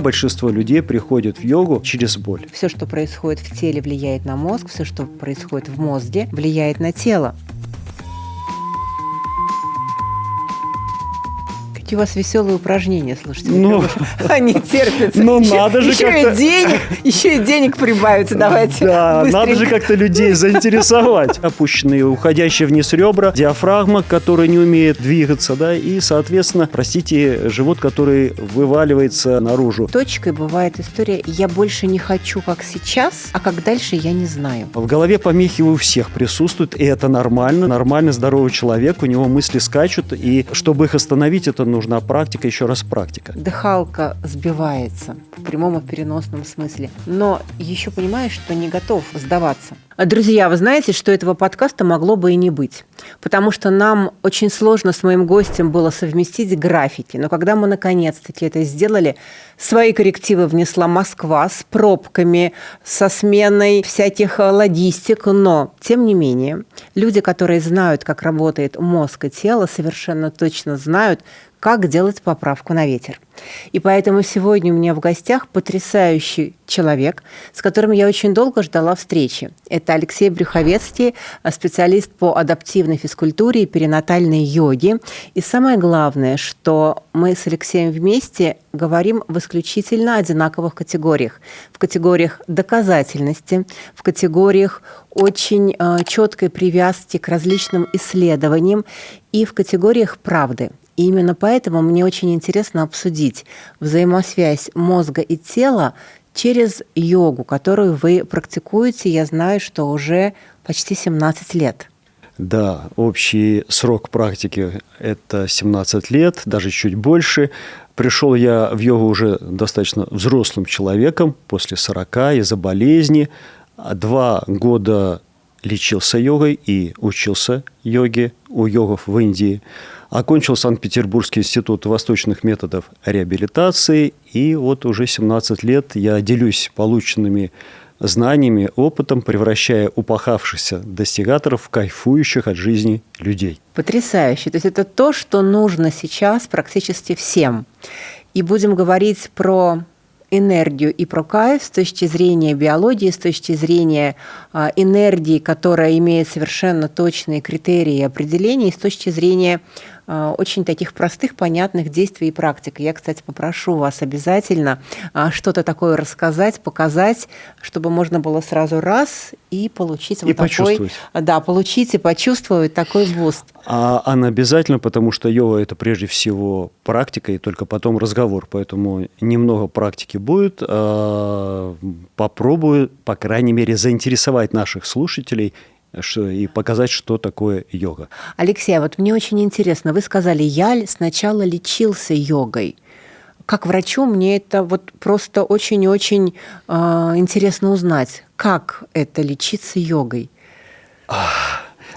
Большинство людей приходят в йогу через боль. Все, что происходит в теле, влияет на мозг, все, что происходит в мозге, влияет на тело. Какие у вас веселые упражнения, слушайте. Они терпятся. Ну, надо же еще и денег прибавится. Давайте. Да, быстренько. надо же как-то людей заинтересовать. Опущенные, уходящие вниз ребра, диафрагма, которая не умеет двигаться, да, и, соответственно, живот, который вываливается наружу. Точкой бывает история «я больше не хочу, как сейчас, а как дальше, я не знаю». В голове помехи у всех присутствуют, и это нормально. Нормально здоровый человек, у него мысли скачут, и чтобы их остановить, это нужна практика, еще раз практика. Дыхалка сбивается в прямом и переносном смысле. Но еще понимаешь, что не готов сдаваться. Друзья, вы знаете, что этого подкаста могло бы и не быть. Потому что нам очень сложно с моим гостем было совместить графики. Но когда мы наконец-таки это сделали, свои коррективы внесла Москва с пробками, со сменой всяких логистик. Но, тем не менее, люди, которые знают, как работает мозг и тело, совершенно точно знают, как делать поправку на ветер. И поэтому сегодня у меня в гостях потрясающий человек, с которым я очень долго ждала встречи. Это Алексей Брюховецкий, специалист по адаптивной физкультуре и перинатальной йоге. И самое главное, что мы с Алексеем вместе говорим в исключительно одинаковых категориях. В категориях доказательности, в категориях очень четкой привязки к различным исследованиям и в категориях правды. И именно поэтому мне очень интересно обсудить взаимосвязь мозга и тела через йогу, которую вы практикуете, я знаю, что уже почти 17 лет. Да, общий срок практики – это 17 лет, даже чуть больше. Пришел я в йогу уже достаточно взрослым человеком, после 40, из-за болезни. 2 года лечился йогой и учился йоге у йогов в Индии. Окончил Санкт-Петербургский институт восточных методов реабилитации. И вот уже 17 лет я делюсь полученными знаниями, опытом, превращая упахавшихся достигаторов в кайфующих от жизни людей. Потрясающе. То есть это то, что нужно сейчас практически всем. И будем говорить про энергию и про кайф с точки зрения биологии, с точки зрения энергии, которая имеет совершенно точные критерии и определения, и с точки зрения очень таких простых, понятных действий и практик. Я, кстати, попрошу вас обязательно что-то такое рассказать, показать, чтобы можно было сразу раз и получить вот такой, да, получить и почувствовать такой буст. А она обязательно, потому что йога – это прежде всего практика, и только потом разговор. Поэтому немного практики будет. Попробую, по крайней мере, заинтересовать наших слушателей и показать, что такое йога. Алексей, вот мне очень интересно, вы сказали, я сначала лечился йогой. Как врачу мне это вот просто очень-очень интересно узнать, как это лечиться йогой.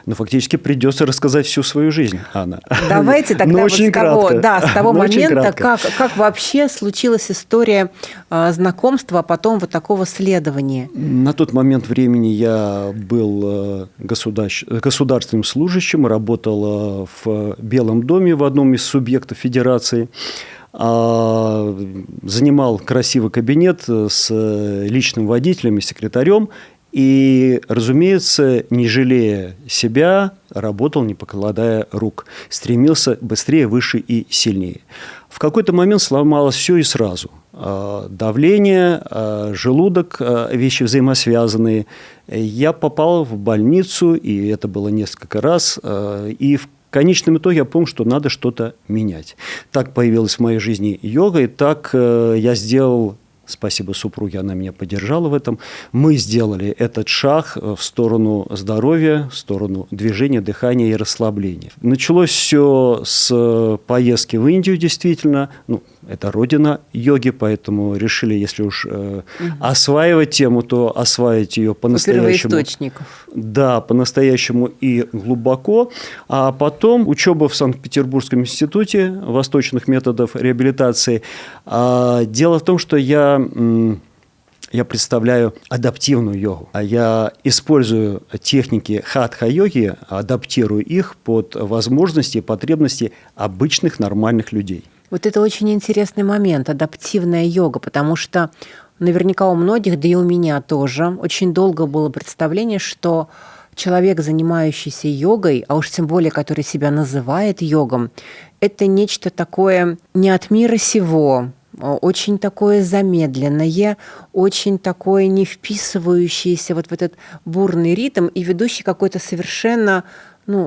Ну, фактически придется рассказать всю свою жизнь, Анна. Давайте тогда вот с того момента, как вообще случилась история знакомства, а потом вот такого следования. На тот момент времени я был государственным служащим, работал в Белом доме в одном из субъектов федерации. Занимал красивый кабинет с личным водителем и секретарем. И, разумеется, не жалея себя, работал, не покладая рук. Стремился быстрее, выше и сильнее. В какой-то момент сломалось все и сразу. Давление, желудок, вещи взаимосвязанные. Я попал в больницу, и это было несколько раз. И в конечном итоге я понял, что надо что-то менять. Так появилась в моей жизни йога, и так я сделал. Спасибо супруге, она меня поддержала в этом. Мы сделали этот шаг в сторону здоровья, в сторону движения, дыхания и расслабления. Началось все с поездки в Индию, действительно. Это родина йоги, поэтому решили, если уж осваивать тему, то осваивать ее по-настоящему. Первоисточников. Да, по-настоящему и глубоко. А потом учеба в Санкт-Петербургском институте восточных методов реабилитации. Дело в том, что я представляю адаптивную йогу. Я использую техники хатха-йоги, адаптирую их под возможности и потребности обычных нормальных людей. Вот это очень интересный момент, адаптивная йога, потому что наверняка у многих, да и у меня тоже, очень долго было представление, что человек, занимающийся йогой, а уж тем более, который себя называет йогом, это нечто такое не от мира сего, очень такое замедленное, очень такое не вписывающееся вот в этот бурный ритм и ведущий какой-то совершенно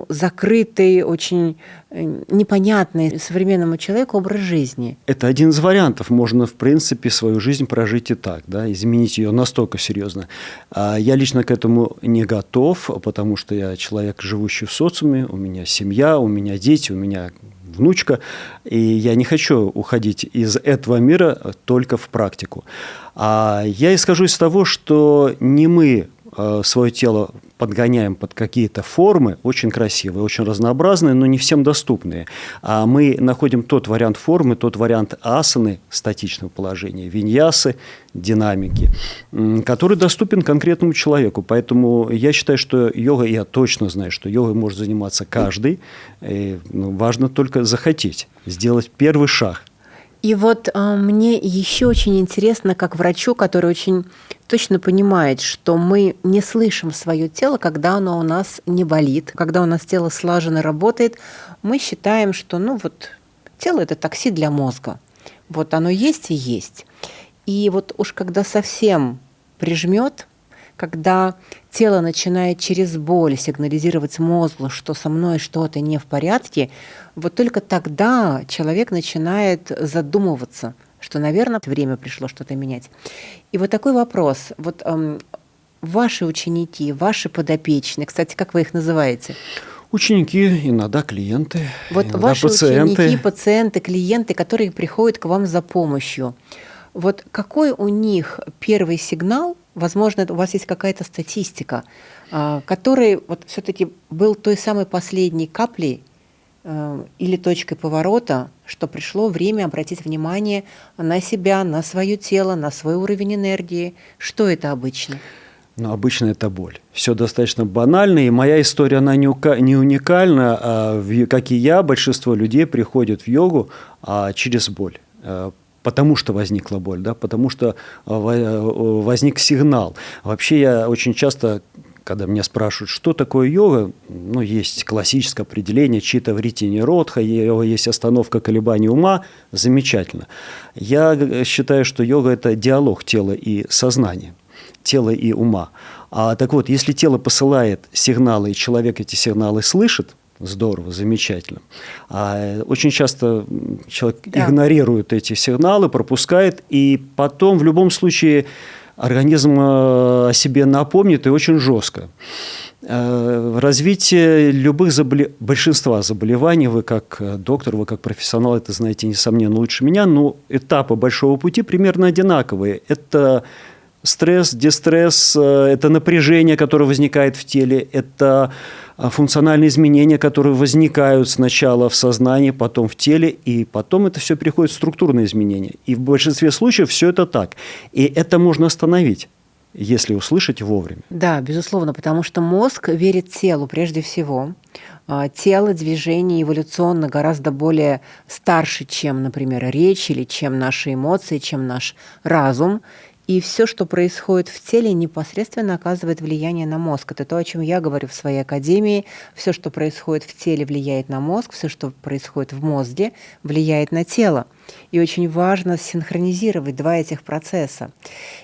закрытый, очень непонятный современному человеку образ жизни. Это один из вариантов. Можно, в принципе, свою жизнь прожить и так, да, изменить ее настолько серьезно. Я лично к этому не готов, потому что я человек, живущий в социуме, у меня семья, у меня дети, у меня внучка, и я не хочу уходить из этого мира только в практику. Я исхожу из того, что не мы свое тело подгоняем под какие-то формы, очень красивые, очень разнообразные, но не всем доступные. А мы находим тот вариант формы, тот вариант асаны, статичного положения, виньясы, динамики, который доступен конкретному человеку. Поэтому я считаю, что йога, я точно знаю, что йогой может заниматься каждый. Важно только захотеть, сделать первый шаг. И вот мне еще очень интересно, как врачу, который очень точно понимает, что мы не слышим свое тело, когда оно у нас не болит, когда у нас тело слаженно работает, мы считаем, что тело – это такси для мозга. Вот оно есть и есть. И вот уж когда совсем прижмет, когда тело начинает через боль сигнализировать мозгу, что со мной что-то не в порядке, вот только тогда человек начинает задумываться, что, наверное, время пришло что-то менять. И вот такой вопрос. Вот ваши ученики, ваши подопечные, кстати, как вы их называете? Ученики, иногда клиенты, вот иногда ваши пациенты. Ученики, пациенты, клиенты, которые приходят к вам за помощью. Вот какой у них первый сигнал? Возможно, у вас есть какая-то статистика, который вот все-таки был той самой последней каплей или точкой поворота, что пришло время обратить внимание на себя, на свое тело, на свой уровень энергии. Что это обычно? Обычно это боль. Все достаточно банально, и моя история, она не уникальна. Как и я, большинство людей приходят в йогу через боль. Потому что возникла боль, да, потому что возник сигнал. Вообще я очень часто, когда меня спрашивают, что такое йога, есть классическое определение чита врити ниродха, есть остановка колебаний ума, замечательно. Я считаю, что йога – это диалог тела и сознания, тела и ума. Так вот, если тело посылает сигналы, и человек эти сигналы слышит, здорово, замечательно. Очень часто человек игнорирует эти сигналы, пропускает, и потом в любом случае организм о себе напомнит и очень жестко. Развитие большинства заболеваний, вы как доктор, вы как профессионал, это знаете, несомненно, лучше меня, но этапы большого пути примерно одинаковые. Это стресс, дистресс, это напряжение, которое возникает в теле, это функциональные изменения, которые возникают сначала в сознании, потом в теле, и потом это все переходит в структурные изменения. И в большинстве случаев все это так. И это можно остановить, если услышать вовремя. Да, безусловно, потому что мозг верит телу прежде всего. Тело, движение эволюционно гораздо более старше, чем, например, речь, или чем наши эмоции, чем наш разум. И все, что происходит в теле, непосредственно оказывает влияние на мозг. Это то, о чем я говорю в своей академии. Все, что происходит в теле, влияет на мозг. Все, что происходит в мозге, влияет на тело. И очень важно синхронизировать два этих процесса.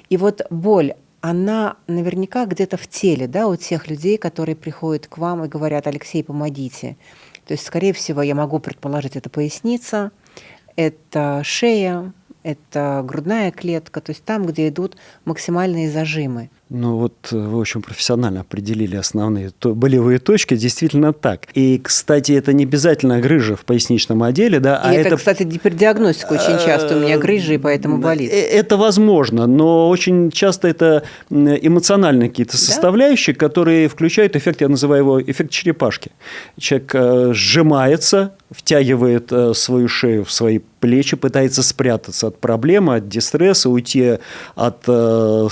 И вот боль, она наверняка где-то в теле, да, у тех людей, которые приходят к вам и говорят: Алексей, помогите. То есть, скорее всего, я могу предположить, это поясница, это шея, это грудная клетка, то есть там, где идут максимальные зажимы. Вы очень профессионально определили основные болевые точки, действительно так. И, кстати, это не обязательно грыжа в поясничном отделе, да, это, кстати, гипердиагностика очень часто, у меня грыжа, и поэтому болит. Это возможно, но очень часто это эмоциональные какие-то составляющие, которые включают эффект, я называю его эффект черепашки. Человек сжимается, втягивает свою шею в свои плечи, пытается спрятаться от проблемы, от дистресса, уйти от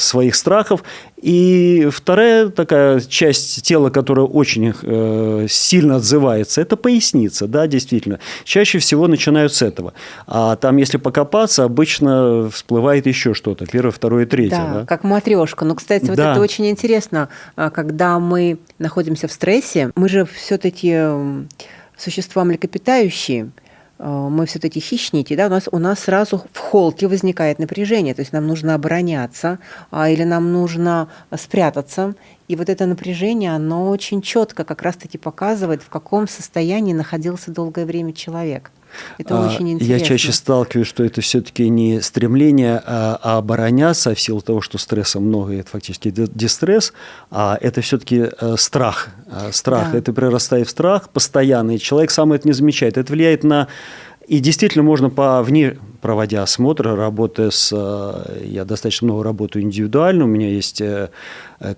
своих страхов. И вторая такая часть тела, которая очень сильно отзывается, это поясница, да, действительно. Чаще всего начинают с этого. А там, если покопаться, обычно всплывает еще что-то, первое, второе, третье. Да, как матрешка. Ну, кстати, вот Да. это очень интересно, когда мы находимся в стрессе, мы же все-таки существа млекопитающие, мы все-таки хищники, да, у нас сразу в холке возникает напряжение, то есть нам нужно обороняться или нам нужно спрятаться. И вот это напряжение, оно очень четко как раз-таки показывает, в каком состоянии находился долгое время человек. Это очень интересно. Я чаще сталкиваюсь, что это все-таки не стремление обороняться в силу того, что стресса много, и это фактически дистресс, а это все-таки страх. Страх, Да. это прирастает в страх постоянно, и человек сам это не замечает. Это влияет на... И действительно можно проводя осмотр, работая я достаточно много работаю индивидуально, у меня есть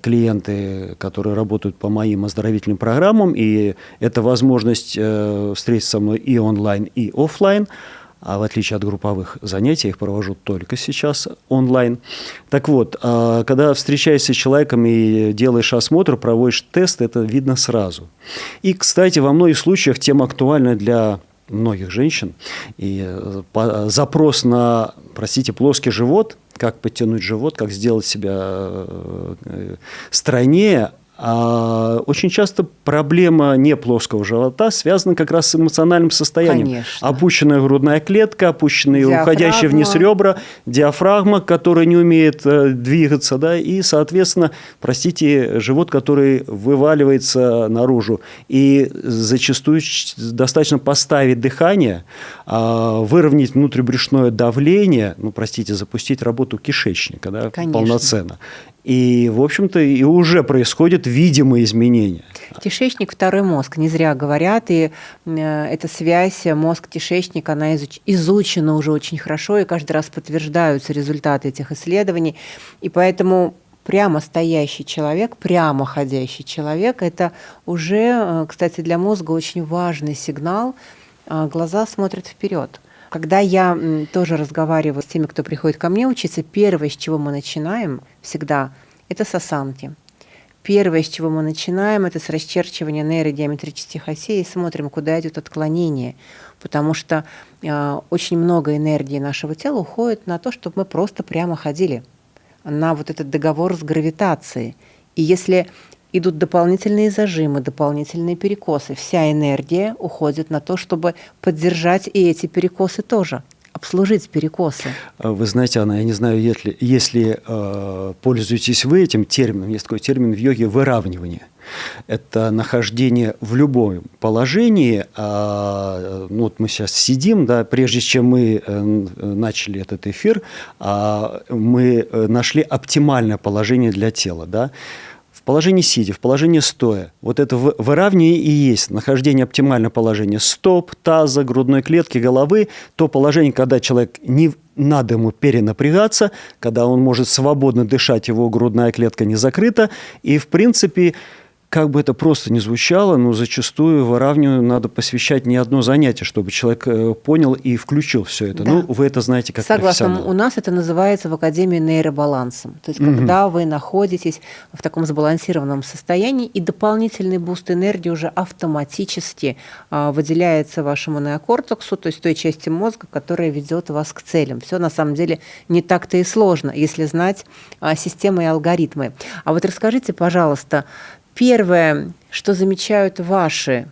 клиенты, которые работают по моим оздоровительным программам, и это возможность встретиться со мной и онлайн, и офлайн. А в отличие от групповых занятий, я их провожу только сейчас онлайн. Так вот, когда встречаешься с человеком и делаешь осмотр, проводишь тест, это видно сразу. И, кстати, во многих случаях тема актуальна для многих женщин. И запрос на, простите, плоский живот, как подтянуть живот, как сделать себя стройнее, очень часто проблема не плоского живота связана как раз с эмоциональным состоянием. Конечно. Опущенная грудная клетка, опущенные уходящие вниз ребра, диафрагма, которая не умеет двигаться, да, и, соответственно, простите, живот, который вываливается наружу. И зачастую достаточно поставить дыхание, выровнять внутрибрюшное давление, запустить работу кишечника, да, полноценно. И, в общем-то, и уже происходят видимые изменения. Кишечник – второй мозг, не зря говорят, и эта связь мозг-кишечник, она изучена уже очень хорошо, и каждый раз подтверждаются результаты этих исследований. И поэтому прямо стоящий человек, прямо ходящий человек – это уже, кстати, для мозга очень важный сигнал. Глаза смотрят вперед. Когда я тоже разговариваю с теми, кто приходит ко мне учиться, первое, с чего мы начинаем всегда, это с осанки. Первое, с чего мы начинаем, это с расчерчивания нейрогеометрических осей и смотрим, куда идет отклонение. Потому что очень много энергии нашего тела уходит на то, чтобы мы просто прямо ходили, на вот этот договор с гравитацией. И если идут дополнительные зажимы, дополнительные перекосы, вся энергия уходит на то, чтобы поддержать и эти перекосы тоже, обслужить перекосы. Вы знаете, Анна, я не знаю, если пользуетесь вы этим термином, есть такой термин в йоге «выравнивание». Это нахождение в любом положении. Вот мы сейчас сидим, да, прежде чем мы начали этот эфир, мы нашли оптимальное положение для тела, да. В положении сидя, в положении стоя. Вот это выравнивание и есть нахождение оптимального положения стоп, таза, грудной клетки, головы. То положение, когда человек не надо ему перенапрягаться, когда он может свободно дышать, его грудная клетка не закрыта. И, в принципе, как бы это просто ни звучало, но зачастую выравниванию надо посвящать не одно занятие, чтобы человек понял и включил все это. Да. Вы это знаете как Согласна. профессионал. У нас это называется в Академии нейробалансом. То есть, когда вы находитесь в таком сбалансированном состоянии, и дополнительный буст энергии уже автоматически выделяется вашему неокортексу, то есть той части мозга, которая ведет вас к целям. Все на самом деле не так-то и сложно, если знать системы и алгоритмы. А вот расскажите, пожалуйста, первое, что замечают ваши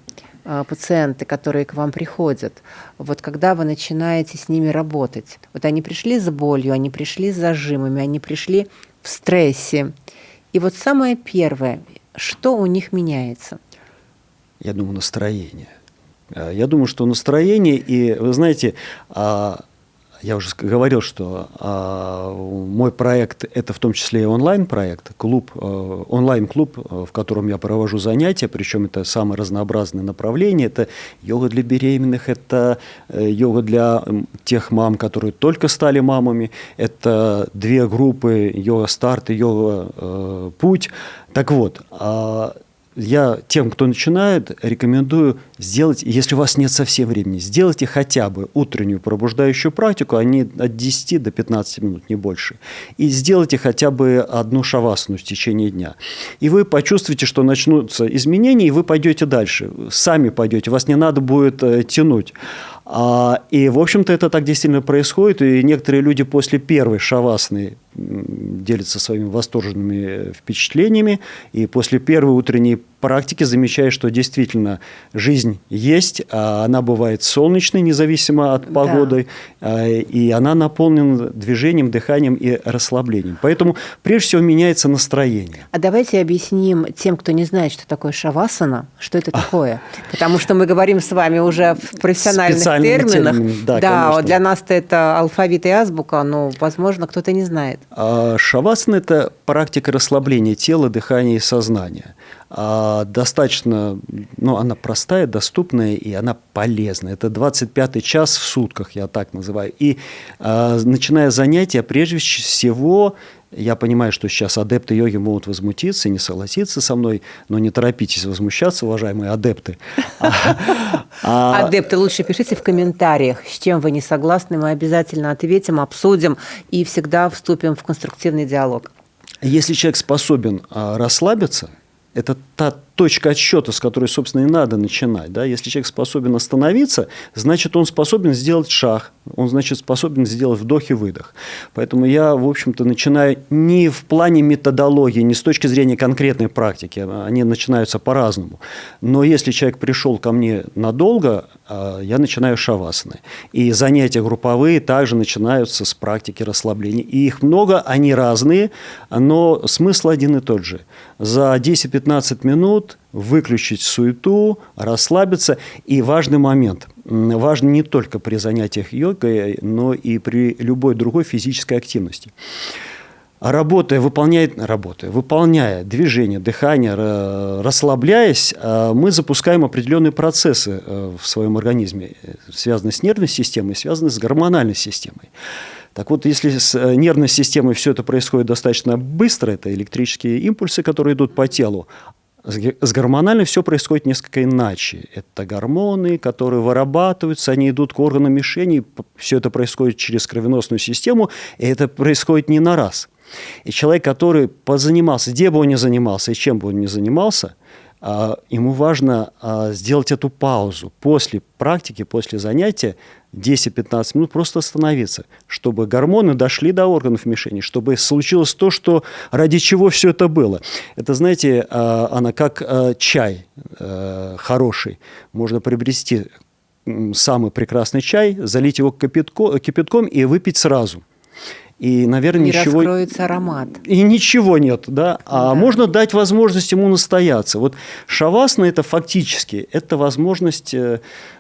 пациенты, которые к вам приходят, вот когда вы начинаете с ними работать. Вот они пришли с болью, они пришли с зажимами, они пришли в стрессе. И вот самое первое, что у них меняется? Я думаю, настроение. Я думаю, что настроение, и вы знаете, я уже говорил, что мой проект – это в том числе и онлайн-проект, онлайн-клуб, в котором я провожу занятия, причем это самые разнообразные направления. Это йога для беременных, это йога для тех мам, которые только стали мамами, это 2 группы – йога-старт и йога-путь. Так вот, я тем, кто начинает, рекомендую сделать, если у вас нет совсем времени, сделайте хотя бы утреннюю пробуждающую практику, они от 10 до 15 минут, не больше. И сделайте хотя бы одну шавасану в течение дня. И вы почувствуете, что начнутся изменения, и вы пойдете дальше. Сами пойдете, вас не надо будет тянуть. И, в общем-то, это так действительно происходит. И некоторые люди после первой шавасаны делятся своими восторженными впечатлениями. И после первой утренней практики замечают, что действительно жизнь есть, она бывает солнечной, независимо от погоды, и она наполнена движением, дыханием и расслаблением. Поэтому, прежде всего, меняется настроение. А давайте объясним тем, кто не знает, что такое шавасана, что это такое. Потому что мы говорим с вами уже в профессиональных терминах. Да, для нас-то это алфавит и азбука, но, возможно, кто-то не знает. Шавасана – это практика расслабления тела, дыхания и сознания. Достаточно, она простая, доступная, и она полезная. Это 25-й час в сутках, я так называю. И начиная занятия, прежде всего, я понимаю, что сейчас адепты йоги могут возмутиться и не согласиться со мной, но не торопитесь возмущаться, уважаемые адепты. Адепты, лучше пишите в комментариях, с чем вы не согласны, мы обязательно ответим, обсудим и всегда вступим в конструктивный диалог. Если человек способен расслабиться, это та точка отсчета, с которой, собственно, и надо начинать. Да? Если человек способен остановиться, значит, он способен сделать шаг, он, значит, способен сделать вдох и выдох. Поэтому я, в общем-то, начинаю не в плане методологии, не с точки зрения конкретной практики, они начинаются по-разному. Но если человек пришел ко мне надолго, я начинаю с шавасаны. И занятия групповые также начинаются с практики расслабления. И их много, они разные, но смысл один и тот же. За 10-15 минут выключить суету, расслабиться. И важный момент. Важно не только при занятиях йогой, но и при любой другой физической активности. Выполняя движение, дыхание, расслабляясь, мы запускаем определенные процессы в своем организме, связанные с нервной системой, связанные с гормональной системой. Так вот, если с нервной системой все это происходит достаточно быстро, это электрические импульсы, которые идут по телу, с гормональной все происходит несколько иначе. Это гормоны, которые вырабатываются, они идут к органам мишени, все это происходит через кровеносную систему, и это происходит не на раз. И человек, который позанимался, где бы он ни занимался и чем бы он ни занимался, ему важно сделать эту паузу после практики, после занятия, 10-15 минут просто остановиться, чтобы гормоны дошли до органов мишени, чтобы случилось то, ради чего все это было. Это, знаете, Анна, как чай хороший. Можно приобрести самый прекрасный чай, залить его кипятком и выпить сразу. И, наверное, ничего... раскроется аромат. И ничего нет, да? Да. Можно дать возможность ему настояться. Вот шавасана – это фактически возможность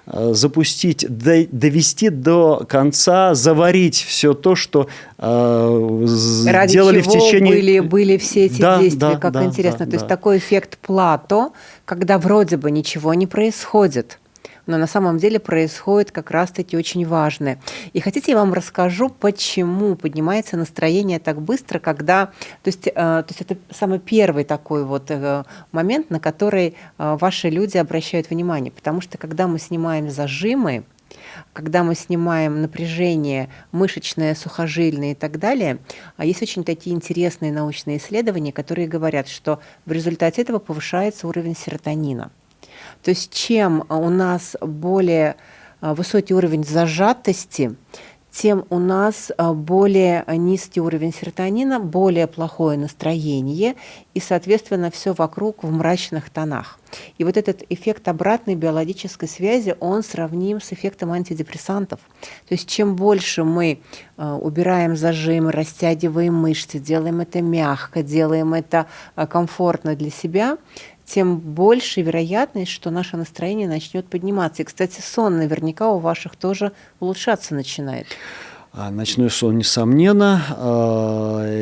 запустить, довести до конца, заварить все то, что ради делали чего в течение... были все эти действия, как интересно. То есть такой эффект плато, когда вроде бы ничего не происходит, но на самом деле происходит как раз-таки очень важное. И хотите, я вам расскажу, почему поднимается настроение так быстро, когда... То есть это самый первый такой вот момент, на который ваши люди обращают внимание. Потому что когда мы снимаем зажимы, когда мы снимаем напряжение мышечное, сухожильное и так далее, есть очень такие интересные научные исследования, которые говорят, что в результате этого повышается уровень серотонина. То есть чем у нас более высокий уровень зажатости, тем у нас более низкий уровень серотонина, более плохое настроение и, соответственно, все вокруг в мрачных тонах. И вот этот эффект обратной биологической связи, он сравним с эффектом антидепрессантов. То есть чем больше мы убираем зажимы, растягиваем мышцы, делаем это мягко, делаем это комфортно для себя, тем больше вероятность, что наше настроение начнет подниматься. И, кстати, сон наверняка у ваших тоже улучшаться начинает. Ночной сон, несомненно.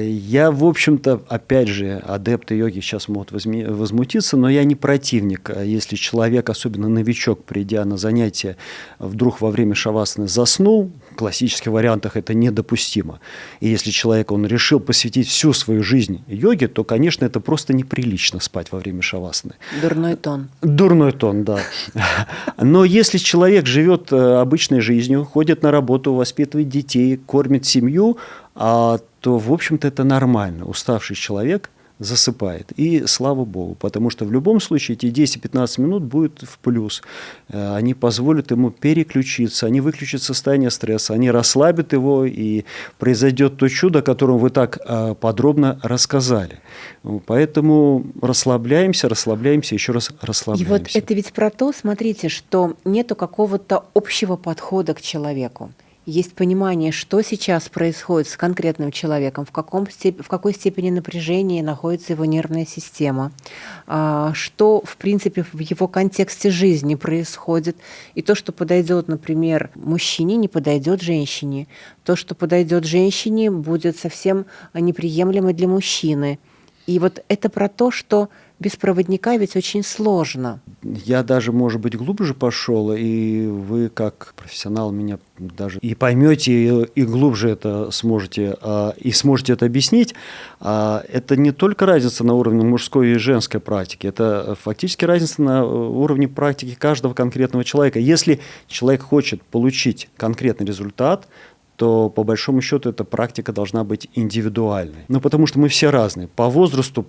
Я, в общем-то, опять же, адепты йоги сейчас могут возмутиться, но я не противник. Если человек, особенно новичок, придя на занятие, вдруг во время шавасаны заснул, классических вариантах это недопустимо. И если человек, он решил посвятить всю свою жизнь йоге, то, конечно, это просто неприлично спать во время шавасаны. Дурной тон. Дурной тон, да. Но если человек живет обычной жизнью, ходит на работу, воспитывает детей, кормит семью, то, в общем-то, это нормально. Уставший человек засыпает. И слава богу, потому что в любом случае эти 10-15 минут будут в плюс. Они позволят ему переключиться, они выключат состояние стресса, они расслабят его, и произойдет то чудо, о котором вы так подробно рассказали. Поэтому расслабляемся, еще раз расслабляемся. И вот это ведь про то, смотрите, что нету какого-то общего подхода к человеку. Есть понимание, что сейчас происходит с конкретным человеком, в какой степени напряжения находится его нервная система, что, в принципе, в его контексте жизни происходит. И то, что подойдет, например, мужчине, не подойдет женщине. То, что подойдет женщине, будет совсем неприемлемо для мужчины. И вот это про то, что без проводника ведь очень сложно. Я даже, может быть, глубже пошел, и вы, как профессионал, меня даже и поймете, и глубже это сможете, и сможете это объяснить. Это не только разница на уровне мужской и женской практики, это фактически разница на уровне практики каждого конкретного человека. Если человек хочет получить конкретный результат, то, по большому счету, эта практика должна быть индивидуальной. Ну, потому что мы все разные. По возрасту,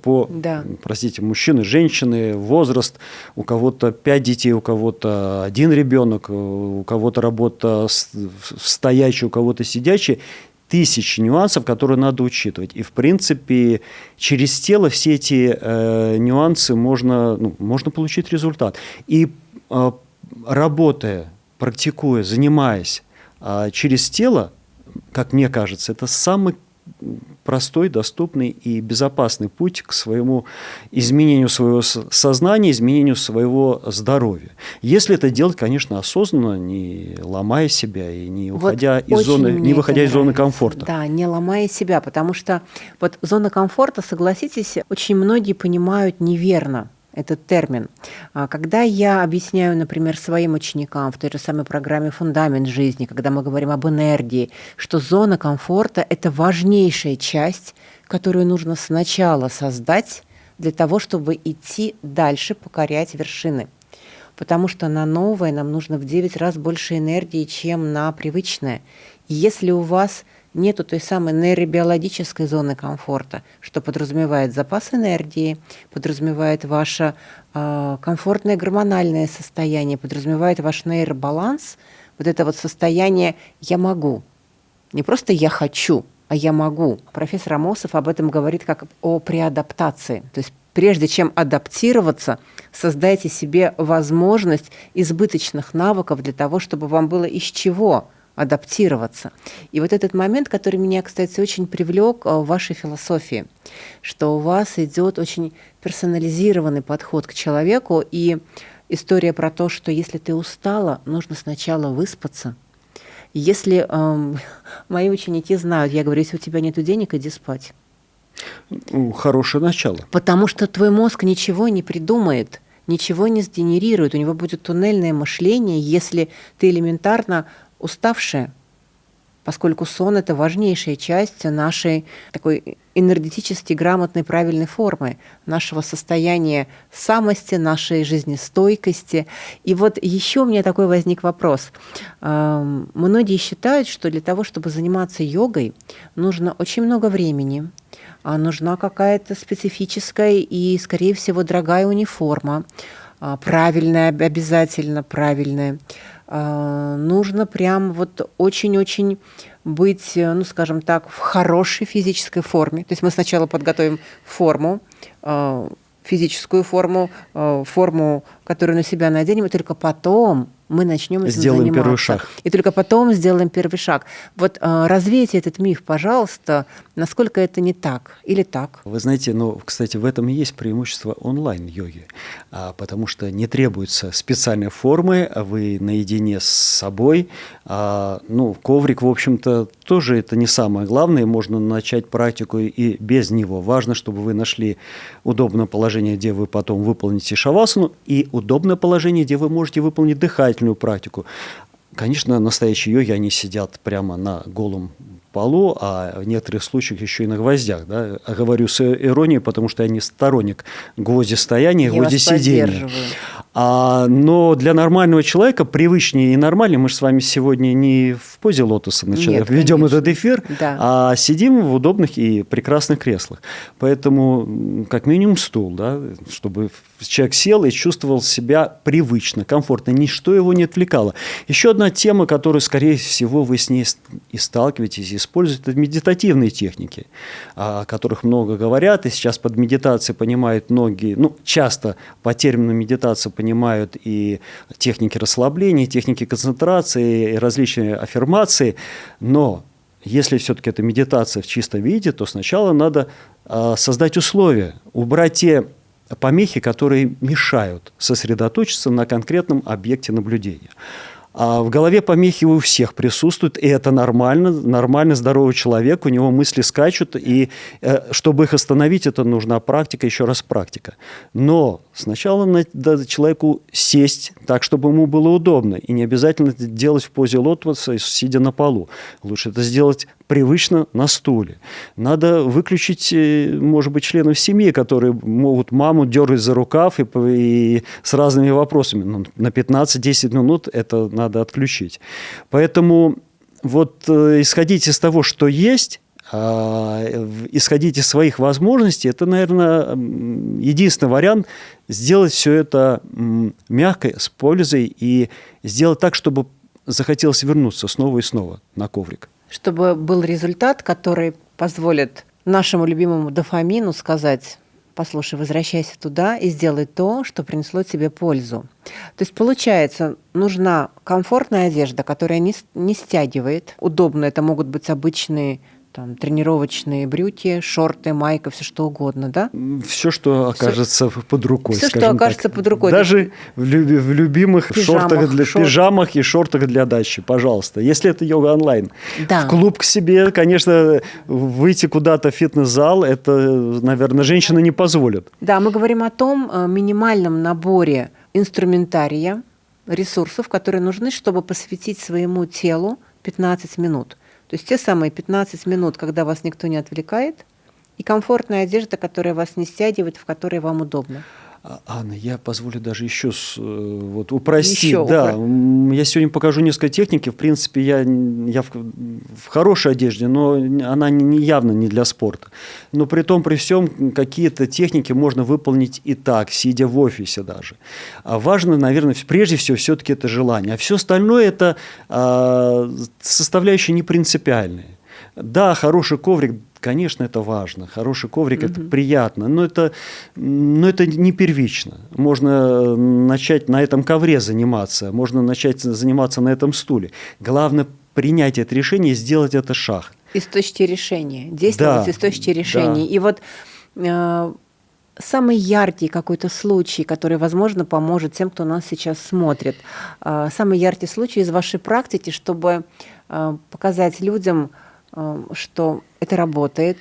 простите, мужчины, женщины, возраст. У кого-то 5 детей, у кого-то 1 ребенок, у кого-то работа стоячая, у кого-то сидячая. Тысячи нюансов, которые надо учитывать. И, в принципе, через тело все эти нюансы можно получить результат. И работая, практикуя, занимаясь через тело, как мне кажется, это самый простой, доступный и безопасный путь к своему изменению своего сознания, изменению своего здоровья. Если это делать, конечно, осознанно, не ломая себя и не выходя из зоны комфорта. Да, не ломая себя, потому что вот зона комфорта, согласитесь, очень многие понимают неверно этот термин. Когда я объясняю, например, своим ученикам в той же самой программе «Фундамент жизни», когда мы говорим об энергии, что зона комфорта – это важнейшая часть, которую нужно сначала создать для того, чтобы идти дальше, покорять вершины. Потому что на новое нам нужно в 9 раз больше энергии, чем на привычное. И если у вас нету той самой нейробиологической зоны комфорта, что подразумевает запас энергии, подразумевает ваше комфортное гормональное состояние, подразумевает ваш нейробаланс, вот это вот состояние «я могу». Не просто «я хочу», а «я могу». Профессор Амосов об этом говорит как о преадаптации. То есть прежде чем адаптироваться, создайте себе возможность избыточных навыков для того, чтобы вам было из чего адаптироваться. И вот этот момент, который меня, кстати, очень привлек в вашей философии, что у вас идет очень персонализированный подход к человеку, и история про то, что если ты устала, нужно сначала выспаться. Если мои ученики знают, я говорю, если у тебя нет денег, иди спать. Хорошее начало. Потому что твой мозг ничего не придумает, ничего не сгенерирует, у него будет туннельное мышление, если ты элементарно уставшая, поскольку сон – это важнейшая часть нашей такой энергетически грамотной, правильной формы, нашего состояния самости, нашей жизнестойкости. И вот еще у меня такой возник вопрос. Многие считают, что для того, чтобы заниматься йогой, нужно очень много времени, нужна какая-то специфическая и, скорее всего, дорогая униформа, правильная, обязательно правильная. Нужно прям вот очень-очень быть, ну, скажем так, в хорошей физической форме. То есть мы сначала подготовим форму, физическую форму, форму, которую на себя наденем, и только потом мы начнем этим заниматься. Первый шаг. И только потом сделаем первый шаг. Вот развейте этот миф, пожалуйста, насколько это не так или так. Вы знаете, кстати, в этом и есть преимущество онлайн-йоги, потому что не требуется специальной формы, вы наедине с собой. Коврик, в общем-то, тоже это не самое главное, можно начать практику и без него. Важно, чтобы вы нашли удобное положение, где вы потом выполните шавасану, и удобное положение, где вы можете выполнить дыхательную практику. Конечно, настоящие йоги, они сидят прямо на голом полу, а в некоторых случаях еще и на гвоздях. Да? А говорю с иронией, потому что я не сторонник гвоздистояния, Я вас гвоздисидения. поддерживаю. Но для нормального человека привычнее и нормальнее, мы же с вами сегодня не в позе лотоса ведем этот эфир, да. а сидим в удобных и прекрасных креслах. Поэтому как минимум стул, да, чтобы человек сел и чувствовал себя привычно, комфортно, ничто его не отвлекало. Еще одна тема, которую, скорее всего, вы с ней и сталкиваетесь, и используете, это медитативные техники, о которых много говорят, и сейчас под медитацией понимают многие, часто по термину медитация понимают и техники расслабления, и техники концентрации, и различные аффирмации, но если все-таки это медитация в чистом виде, то сначала надо создать условия, убрать те помехи, которые мешают сосредоточиться на конкретном объекте наблюдения. А в голове помехи у всех присутствуют, и это нормально. Нормально здоровый человек, у него мысли скачут, и чтобы их остановить, это нужна практика, еще раз практика. Но сначала надо человеку сесть так, чтобы ему было удобно, и не обязательно это делать в позе лотоса, сидя на полу. Лучше это сделать привычно на стуле. Надо выключить, может быть, членов семьи, которые могут маму дергать за рукав и с разными вопросами. Но на 15-10 минут это надо отключить. Поэтому вот исходить из того, что есть, исходить из своих возможностей, это, наверное, единственный вариант сделать все это мягко, с пользой и сделать так, чтобы захотелось вернуться снова и снова на коврик. Чтобы был результат, который позволит нашему любимому дофамину сказать: послушай, возвращайся туда и сделай то, что принесло тебе пользу. То есть, получается, нужна комфортная одежда, которая не стягивает. Удобно, это могут быть обычные тренировочные брюки, шорты, майка, все что угодно, да? Все, что окажется под рукой. Все, что окажется под рукой. Даже в любимых пижамах и шортах для дачи, пожалуйста. Если это йога онлайн. Да. В клуб к себе, конечно, выйти куда-то в фитнес-зал, это, наверное, женщины не позволят. Да, мы говорим о том минимальном наборе инструментария, ресурсов, которые нужны, чтобы посвятить своему телу 15 минут. То есть те самые 15 минут, когда вас никто не отвлекает, и комфортная одежда, которая вас не стягивает, в которой вам удобно. Анна, я позволю даже еще упростить. Я сегодня покажу несколько техники. В принципе, я в хорошей одежде, но она явно не для спорта. Но при всем, какие-то техники можно выполнить и так, сидя в офисе даже. А важно, наверное, прежде всего, все-таки это желание. А все остальное – это составляющие не принципиальные. Да, хороший коврик, конечно, это важно. Хороший коврик – это приятно, но это не первично. Можно начать на этом ковре заниматься, можно начать заниматься на этом стуле. Главное – принять это решение и сделать это шаг. Из точки решения. Действовать из точки решения. Да. И вот самый яркий какой-то случай, который, возможно, поможет тем, кто нас сейчас смотрит. Самый яркий случай из вашей практики, чтобы показать людям, что это работает,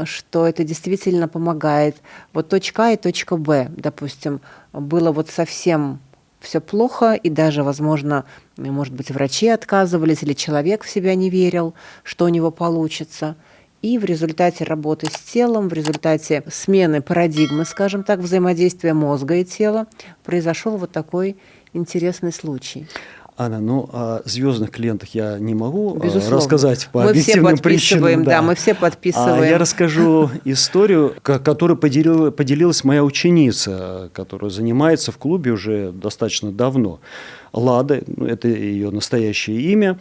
что это действительно помогает. Вот точка А и точка Б, допустим, было совсем все плохо, и даже, возможно, может быть, врачи отказывались, или человек в себя не верил, что у него получится. И в результате работы с телом, в результате смены парадигмы, скажем так, взаимодействия мозга и тела, произошел такой интересный случай. Анна, о звездных клиентах я не могу рассказать по объективным причинам. Да, мы все подписываем. Я расскажу историю, которой поделилась моя ученица, которая занимается в клубе уже достаточно давно. Лада, это ее настоящее имя.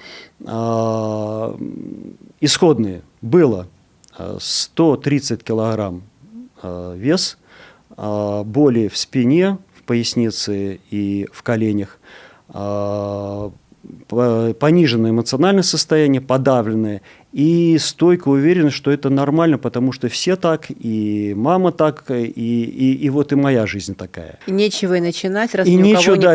Исходные было 130 килограмм вес, боли в спине, в пояснице и в коленях, пониженное эмоциональное состояние, подавленное, и стойко уверен, что это нормально, потому что все так, и мама так, и моя жизнь такая. И нечего и начинать, раз ни у кого не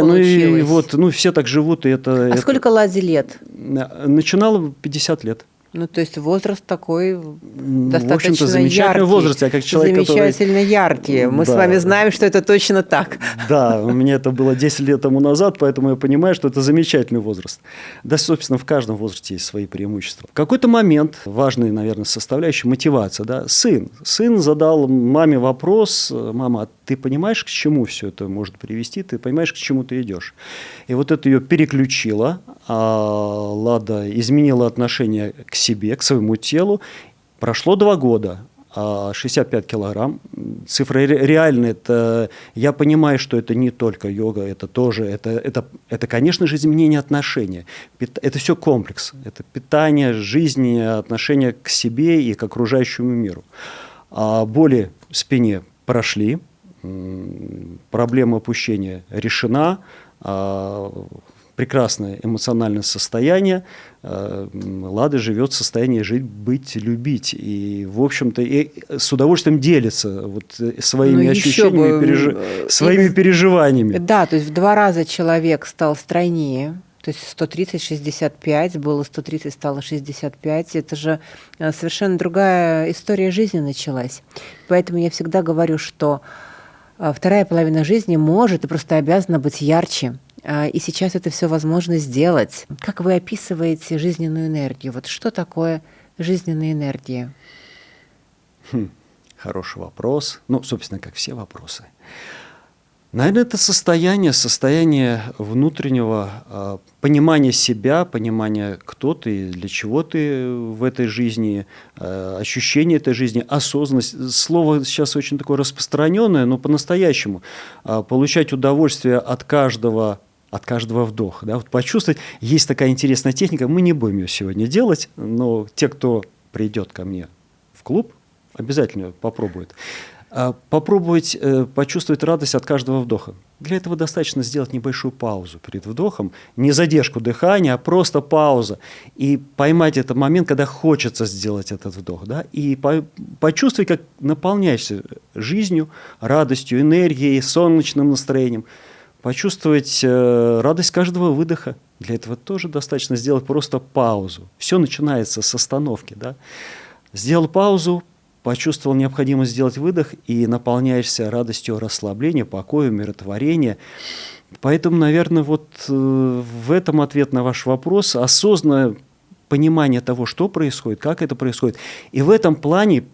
получилось. Все так живут, и это... Сколько Ладе лет? Начинала 50 лет. Ну, то есть возраст такой В достаточно общем-то, замечательный яркий. возраст. Я как человек, который... Замечательно яркий. Мы с Да. вами знаем, что это точно так. Да, у меня это было 10 лет тому назад, поэтому я понимаю, что это замечательный возраст. Да, собственно, в каждом возрасте есть свои преимущества. В какой-то момент, важный, наверное, составляющая, мотивация, да, сын задал маме вопрос: мама, а ты понимаешь, к чему все это может привести, ты понимаешь, к чему ты идешь? И вот это ее переключило, а Лада изменила отношение к себе, к своему телу. Прошло 2 года. 65 килограмм. Цифра реальная. Это, я понимаю, что это не только йога, это тоже, это, конечно же, изменение отношения. Это все комплекс. Это питание, жизнь, отношение к себе и к окружающему миру. Боли в спине прошли, проблема опущения решена, прекрасное эмоциональное состояние. Лада живет в состоянии жить, быть, любить. И, в общем-то, и с удовольствием делится вот своими ощущениями, своими переживаниями. Да, то есть в 2 раза человек стал стройнее. То есть 130-65, было 130, стало 65. Это же совершенно другая история жизни началась. Поэтому я всегда говорю, что вторая половина жизни может и просто обязана быть ярче. И сейчас это все возможно сделать. Как вы описываете жизненную энергию? Вот что такое жизненная энергия? Хороший вопрос. Ну, собственно, как все вопросы. Наверное, это состояние внутреннего понимания себя, понимания, кто ты, для чего ты в этой жизни, ощущение этой жизни, осознанность. Слово сейчас очень такое распространенное, но по-настоящему. Получать удовольствие от каждого вдоха. Да? Вот почувствовать. Есть такая интересная техника, мы не будем ее сегодня делать, но те, кто придет ко мне в клуб, обязательно попробуют. Попробовать почувствовать радость от каждого вдоха. Для этого достаточно сделать небольшую паузу перед вдохом, не задержку дыхания, а просто пауза. И поймать этот момент, когда хочется сделать этот вдох. Да? И почувствовать, как наполняешься жизнью, радостью, энергией, солнечным настроением. Почувствовать радость каждого выдоха. Для этого тоже достаточно сделать просто паузу. Все начинается с остановки. Да? Сделал паузу, почувствовал необходимость сделать выдох и наполняешься радостью расслабления, покоя, умиротворения. Поэтому, наверное, вот в этом ответ на ваш вопрос. Осознанное понимание того, что происходит, как это происходит. И в этом плане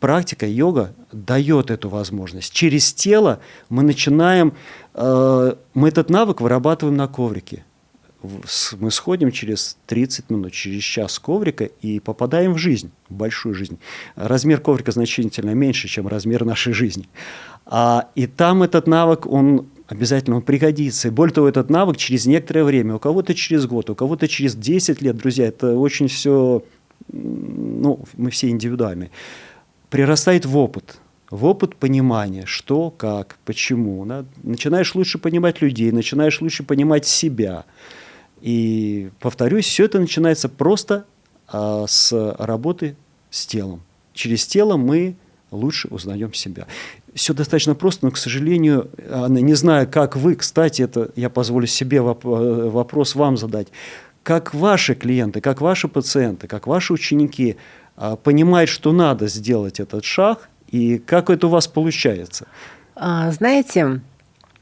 практика йога дает эту возможность. Через тело мы начинаем, мы этот навык вырабатываем на коврике. Мы сходим через 30 минут, через час коврика и попадаем в жизнь, в большую жизнь. Размер коврика значительно меньше, чем размер нашей жизни. И там этот навык, он обязательно пригодится. И более того, этот навык через некоторое время, у кого-то через год, у кого-то через 10 лет, друзья, это очень все, мы все индивидуальны, прирастает в опыт понимания, что, как, почему. Да? Начинаешь лучше понимать людей, начинаешь лучше понимать себя. И, повторюсь, все это начинается просто с работы с телом. Через тело мы лучше узнаем себя. Все достаточно просто, но, к сожалению, не знаю, как вы, кстати, это я позволю себе вопрос вам задать. Как ваши клиенты, как ваши пациенты, как ваши ученики понимают, что надо сделать этот шаг, и как это у вас получается? Знаете,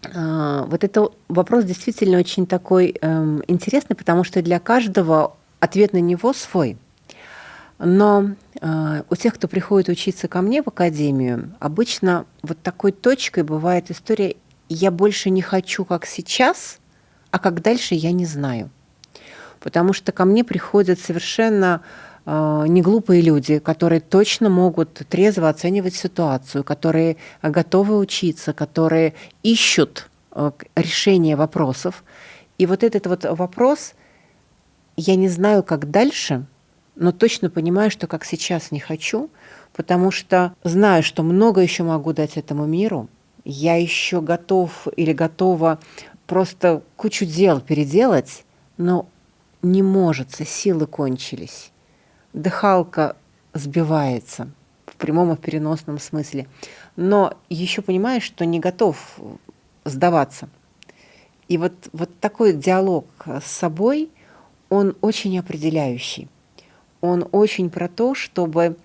вот это вопрос действительно очень такой интересный, потому что для каждого ответ на него свой. Но у тех, кто приходит учиться ко мне в академию, обычно вот такой точкой бывает история «я больше не хочу, как сейчас, а как дальше, я не знаю». Потому что ко мне приходят совершенно неглупые люди, которые точно могут трезво оценивать ситуацию, которые готовы учиться, которые ищут решение вопросов. И вот этот вот вопрос «я не знаю, как дальше», но точно понимаю, что как сейчас не хочу, потому что знаю, что много еще могу дать этому миру. Я еще готов или готова просто кучу дел переделать, но не может, силы кончились. Дыхалка сбивается в прямом и в переносном смысле. Но еще понимаешь, что не готов сдаваться. И вот такой диалог с собой, он очень определяющий. он очень про то, чтобы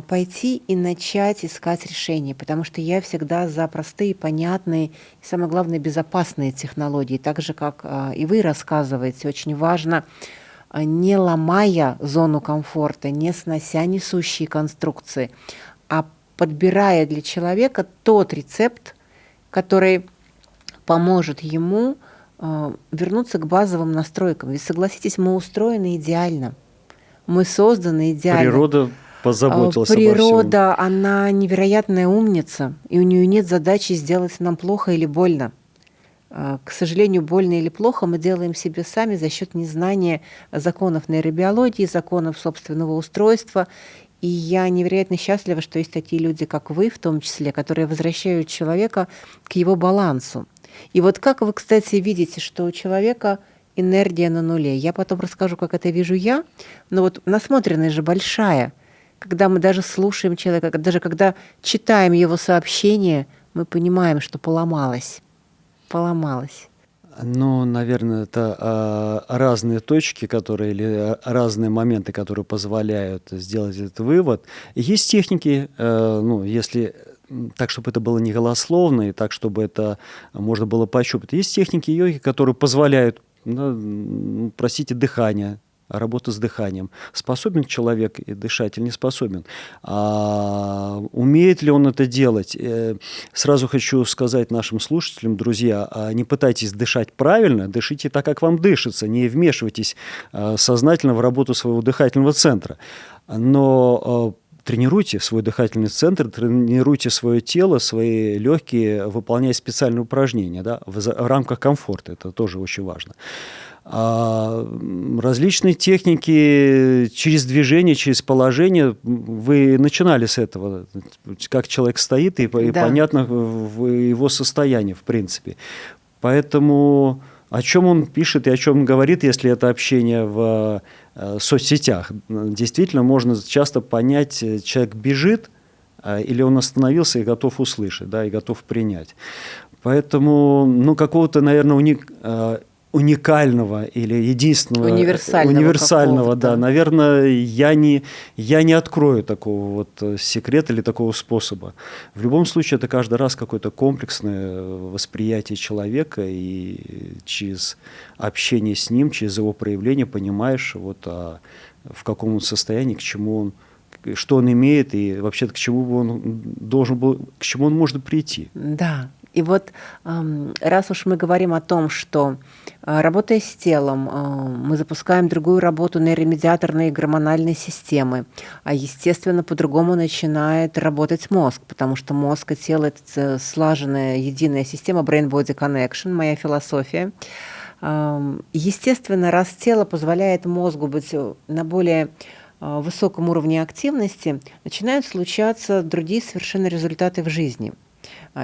пойти и начать искать решения, потому что я всегда за простые, понятные и, самое главное, безопасные технологии. Так же, как и вы рассказываете, очень важно, не ломая зону комфорта, не снося несущие конструкции, а подбирая для человека тот рецепт, который поможет ему вернуться к базовым настройкам. Ведь, согласитесь, мы устроены идеально, мы созданы идеально. Природа позаботилась обо всем. Природа, она невероятная умница, и у нее нет задачи сделать нам плохо или больно. К сожалению, больно или плохо мы делаем себе сами за счет незнания законов нейробиологии, законов собственного устройства. И я невероятно счастлива, что есть такие люди, как вы, в том числе, которые возвращают человека к его балансу. И вот как вы, кстати, видите, что у человека энергия на нуле? Я потом расскажу, как это вижу я, но вот насмотренность же большая. Когда мы даже слушаем человека, даже когда читаем его сообщения, мы понимаем, что поломалось. Ну, наверное, это разные точки, которые, или разные моменты, которые позволяют сделать этот вывод. Есть техники, ну, если так, чтобы это было не голословно, и так, чтобы это можно было пощупать. Есть техники йоги, которые позволяют, простите, дыхание, работа с дыханием. Способен человек дышать или не способен? Умеет ли он это делать? Сразу хочу сказать нашим слушателям, друзья, не пытайтесь дышать правильно, дышите так, как вам дышится, не вмешивайтесь сознательно в работу своего дыхательного центра. Но тренируйте свой дыхательный центр, тренируйте свое тело, свои легкие, выполняя специальные упражнения, да, в рамках комфорта. Это тоже очень важно. Различные техники через движение, через положение. Вы начинали с этого, как человек стоит, и понятно его состояние, в принципе. Поэтому о чем он пишет и о чем он говорит, если это общение в соцсетях. Действительно, можно часто понять, человек бежит, или он остановился и готов услышать, да, и готов принять. Поэтому, какого-то, наверное, уникального или единственного, универсального, да, наверное, я не открою такого вот секрета или такого способа. В любом случае, это каждый раз какое-то комплексное восприятие человека, и через общение с ним, через его проявление понимаешь, вот, в каком он состоянии, к чему он, что он имеет, и вообще-то к чему он должен был, к чему он может прийти. Да. И вот раз уж мы говорим о том, что, работая с телом, мы запускаем другую работу нейромедиаторной и гормональной системы, а, естественно, по-другому начинает работать мозг, потому что мозг и тело – это слаженная единая система Brain-Body Connection, моя философия. Естественно, раз тело позволяет мозгу быть на более высоком уровне активности, начинают случаться другие совершенно результаты в жизни.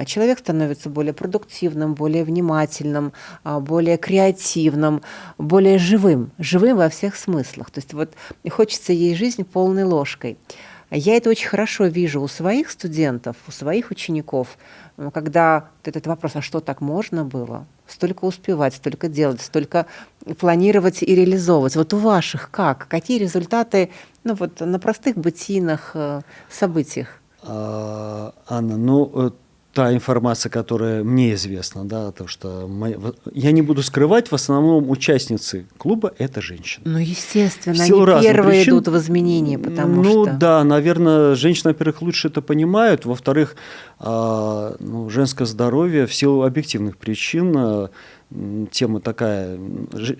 Человек становится более продуктивным, более внимательным, более креативным, более живым во всех смыслах. То есть вот хочется ей жизнь полной ложкой. Я это очень хорошо вижу у своих студентов, у своих учеников, когда вот этот вопрос, а что так можно было? Столько успевать, столько делать, столько планировать и реализовывать. Вот у ваших как? Какие результаты на простых бытийных событиях? Анна, та информация, которая мне известна, да, то, что я не буду скрывать, в основном участницы клуба – это женщины. Ну, естественно, они первые идут в изменения, потому что… Ну, да, наверное, женщины, во-первых, лучше это понимают, во-вторых, женское здоровье в силу объективных причин, тема такая,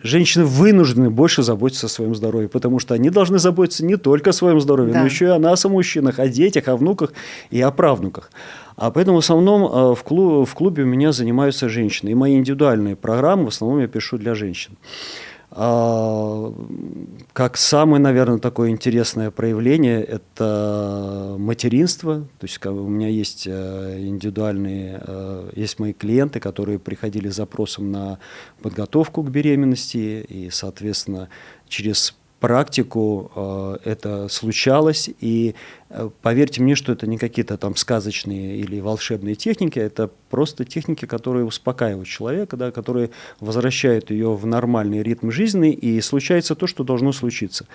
женщины вынуждены больше заботиться о своем здоровье, потому что они должны заботиться не только о своем здоровье, но еще и о нас, о мужчинах, о детях, о внуках и о правнуках. А поэтому в основном в клубе у меня занимаются женщины. И мои индивидуальные программы в основном я пишу для женщин. Как самое, наверное, такое интересное проявление – это материнство. То есть у меня есть индивидуальные, есть мои клиенты, которые приходили с запросом на подготовку к беременности, и, соответственно, через практику это случалось, и поверьте мне, что это не какие-то там сказочные или волшебные техники, это просто техники, которые успокаивают человека, да, которые возвращают ее в нормальный ритм жизни, и случается то, что должно случиться.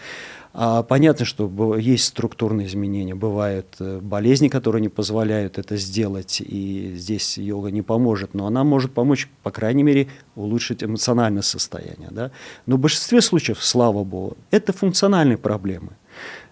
Понятно, что есть структурные изменения, бывают болезни, которые не позволяют это сделать, и здесь йога не поможет, но она может помочь, по крайней мере, улучшить эмоциональное состояние. Да? Но в большинстве случаев, слава богу, это функциональные проблемы.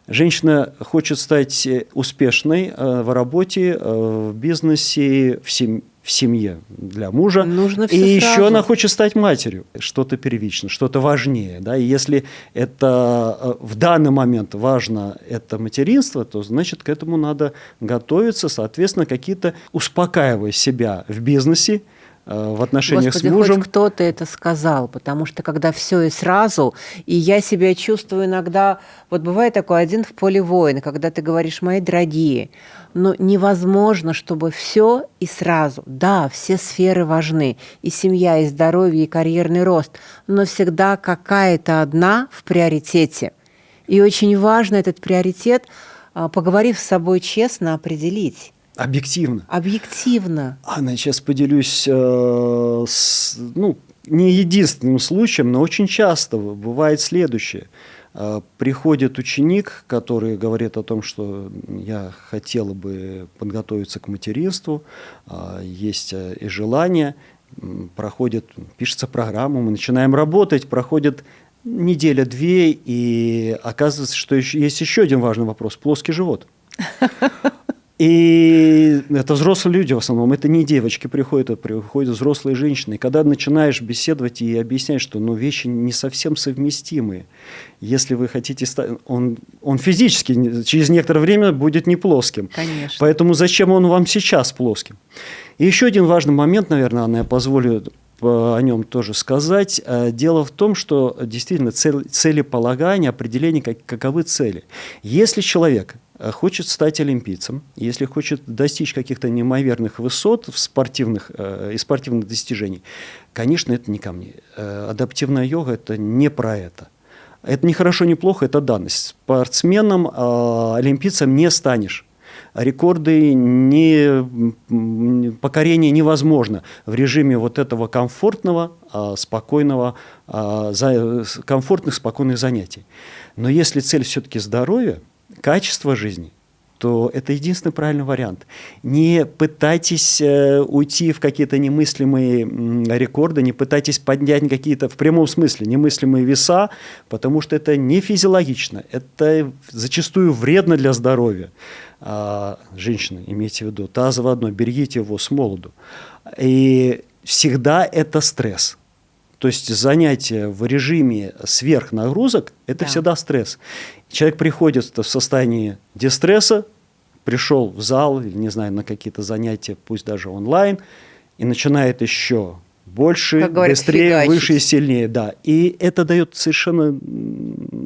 Женщина хочет стать успешной в работе, в бизнесе, в семье для мужа. Нужно все и сразу. еще она хочет стать матерью. Что-то первично, что-то важнее. Да? И если это в данный момент важно это материнство, то значит к этому надо готовиться, соответственно, какие-то успокаивая себя в бизнесе, в отношениях Господи, с мужем. хоть кто-то это сказал, потому что когда все и сразу, и я себя чувствую иногда, вот бывает такое один в поле воина, когда ты говоришь, мои дорогие, но невозможно, чтобы все и сразу. Да, все сферы важны, и семья, и здоровье, и карьерный рост, но всегда какая-то одна в приоритете. И очень важно этот приоритет, поговорив с собой честно, определить. Объективно. Объективно. Анна, сейчас поделюсь не единственным случаем, но очень часто бывает следующее. Приходит ученик, который говорит о том, что я хотела бы подготовиться к материнству, есть и желание, пишется программа, мы начинаем работать, проходит неделя-две, и оказывается, что есть еще один важный вопрос – плоский живот. И это взрослые люди в основном, это не девочки приходят взрослые женщины. И когда начинаешь беседовать и объяснять, что вещи не совсем совместимые, если вы хотите стать, он физически через некоторое время будет не плоским. Конечно. Поэтому зачем он вам сейчас плоским? И еще один важный момент, наверное, Анна, я позволю о нем тоже сказать. Дело в том, что действительно целеполагание, определение, каковы цели. Если человек хочет стать олимпийцем, если хочет достичь каких-то неимоверных высот и спортивных достижений, конечно, это не ко мне. Адаптивная йога – это не про это. Это не хорошо, не плохо, это данность. Спортсменом, олимпийцем не станешь. Рекорды покорения невозможно в режиме вот этого комфортных, спокойных занятий. Но если цель все-таки здоровье, качество жизни, то это единственный правильный вариант. Не пытайтесь уйти в какие-то немыслимые рекорды, не пытайтесь поднять какие-то, в прямом смысле, немыслимые веса, потому что это не физиологично, это зачастую вредно для здоровья. Женщины, имейте в виду, тазовое дно, берегите его с молоду. И всегда это стресс. То есть занятия в режиме сверхнагрузок – это всегда стресс. Человек приходит в состоянии дистресса, пришел в зал, или, не знаю, на какие-то занятия, пусть даже онлайн, и начинает еще больше, быстрее, фигачить. выше и сильнее. Да. И это дает совершенно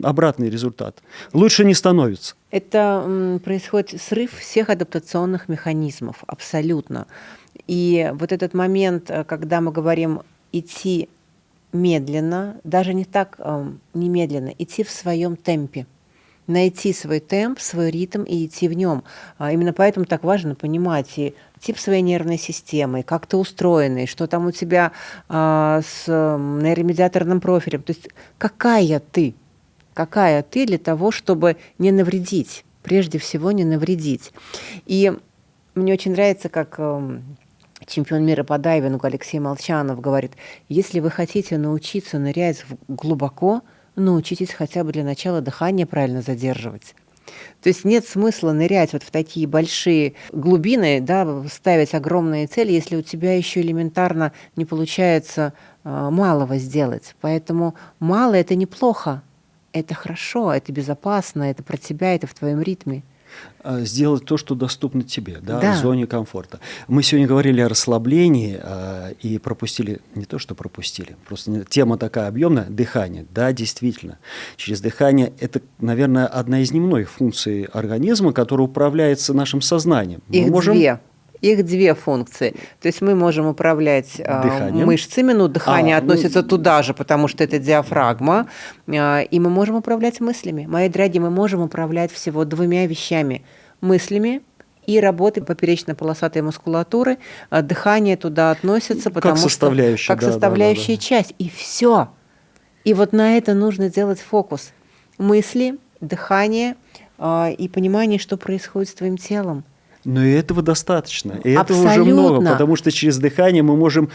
обратный результат. Лучше не становится. Это происходит срыв всех адаптационных механизмов, абсолютно. И вот этот момент, когда мы говорим идти медленно, даже не так немедленно, идти в своем темпе, найти свой темп, свой ритм и идти в нем. Именно поэтому так важно понимать и тип своей нервной системы, как ты устроена, и что там у тебя с нейромедиаторным профилем. То есть какая ты для того, чтобы не навредить, прежде всего не навредить. И мне очень нравится, как чемпион мира по дайвингу Алексей Молчанов говорит, если вы хотите научиться нырять глубоко, научитесь хотя бы для начала дыхание правильно задерживать. То есть нет смысла нырять вот в такие большие глубины, да, ставить огромные цели, если у тебя еще элементарно не получается малого сделать. Поэтому мало – это неплохо, это хорошо, это безопасно, это про тебя, это в твоем ритме. Сделать то, что доступно тебе, да, в зоне комфорта. Мы сегодня говорили о расслаблении и пропустили, не то что пропустили, просто тема такая объемная, дыхание. Да, действительно, через дыхание это, наверное, одна из немногих функций организма, которая управляется нашим сознанием. Их две. Их две функции. То есть мы можем управлять мышцами, но дыхание относится туда же, потому что это диафрагма, и мы можем управлять мыслями. Мои дорогие, мы можем управлять всего двумя вещами: мыслями и работой поперечно-полосатой мускулатуры. Дыхание туда относится, потому как составляющая, как составляющая часть. И все. И вот на это нужно делать фокус. Мысли, дыхание и понимание, что происходит с твоим телом. Но и этого достаточно. И этого уже много, потому что через дихание мы можем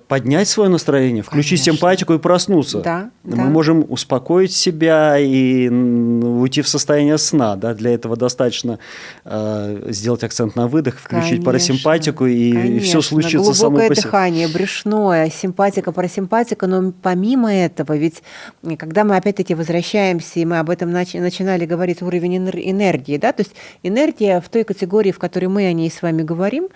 поднять свое настроение, включить симпатику и проснуться. Да, мы можем успокоить себя и уйти в состояние сна. Да? Для этого достаточно сделать акцент на выдох, включить парасимпатику, и все случится само по себе. Глубокое дыхание, брюшное, симпатика, парасимпатика. Но помимо этого, ведь когда мы опять-таки возвращаемся, и мы об этом начинали говорить, уровень энергии, да? То есть энергия в той категории, в которой мы о ней с вами говорим,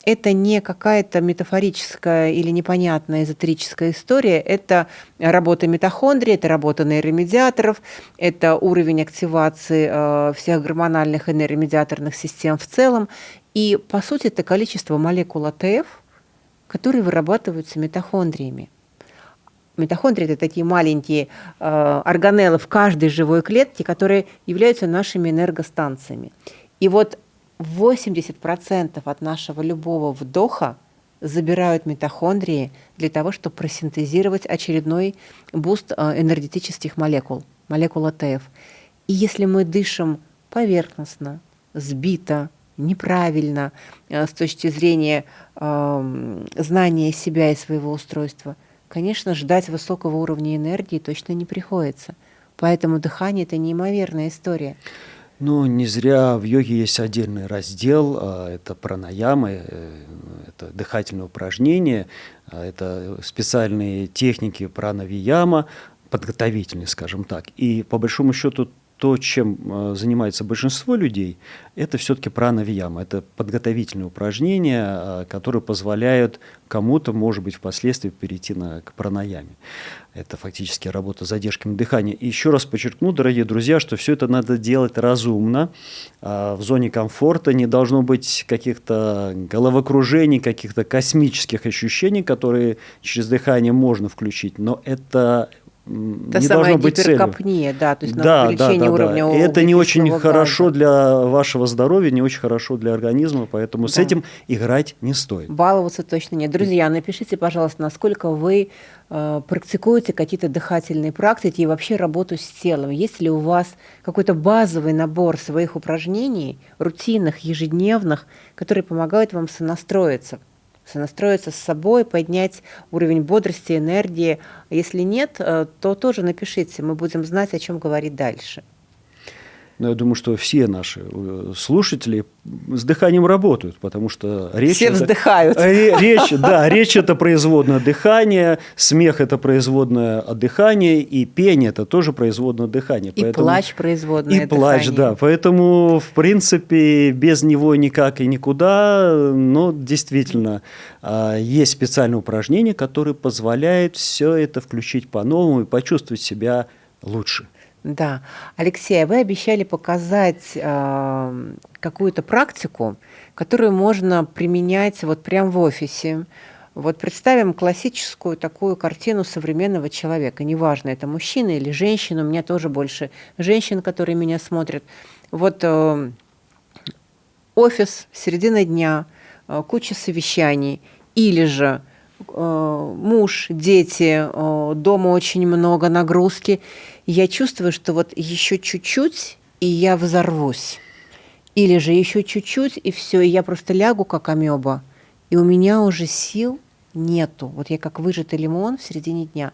это не какая-то метафорическая или непонятная эзотерическая история, это работа митохондрий, это работа нейромедиаторов, это уровень активации всех гормональных и нейромедиаторных систем в целом. И, по сути, это количество молекул АТФ, которые вырабатываются митохондриями. Митохондрии – это такие маленькие органеллы в каждой живой клетке, которые являются нашими энергостанциями. И вот 80% от нашего любого вдоха забирают митохондрии для того, чтобы просинтезировать очередной буст энергетических молекул АТФ. И если мы дышим поверхностно, сбито, неправильно с точки зрения знания себя и своего устройства, конечно, ждать высокого уровня энергии точно не приходится. Поэтому дыхание – это неимоверная история. Ну, не зря в йоге есть отдельный раздел, это пранаяма, это дыхательные упражнения, это специальные техники пранавияма, подготовительные, скажем так. И по большому счету то, чем занимается большинство людей, это все-таки пранавияма, это подготовительные упражнения, которые позволяют кому-то, может быть, впоследствии перейти к пранаяме. Это фактически работа с задержками дыхания. И еще раз подчеркну, дорогие друзья, что все это надо делать разумно, в зоне комфорта, не должно быть каких-то головокружений, каких-то космических ощущений, которые через дыхание можно включить, но это не должно быть целью. Гиперкапния, да, то есть на увеличение уровня газа. Это не очень хорошо газа. для вашего здоровья, не очень хорошо для организма, поэтому с этим играть не стоит. Баловаться точно нет. Друзья, напишите, пожалуйста, насколько вы практикуете какие-то дыхательные практики и вообще работу с телом. Есть ли у вас какой-то базовый набор своих упражнений, рутинных, ежедневных, которые помогают вам сонастроиться с собой, поднять уровень бодрости, энергии. Если нет, то тоже напишите, мы будем знать, о чем говорить дальше. Но я думаю, что все наши слушатели с дыханием работают, потому что речь... Все вздыхают. Речь – это производное дыхание, смех – это производное от дыхания, и пение – это тоже производное дыхание. И плач – производное дыхание. И плач, да. Поэтому, в принципе, без него никак и никуда, но действительно есть специальные упражнения, которые позволяют все это включить по-новому и почувствовать себя лучше. Да. Алексей, вы обещали показать какую-то практику, которую можно применять вот прямо в офисе. Вот представим классическую такую картину современного человека. Неважно, это мужчина или женщина, у меня тоже больше женщин, которые меня смотрят. Вот офис, середина дня, куча совещаний, или же муж, дети, дома очень много нагрузки. Я чувствую, что вот еще чуть-чуть, и я взорвусь. Или же еще чуть-чуть, и все, и я просто лягу, как амеба, и у меня уже сил нету. Вот я как выжатый лимон в середине дня.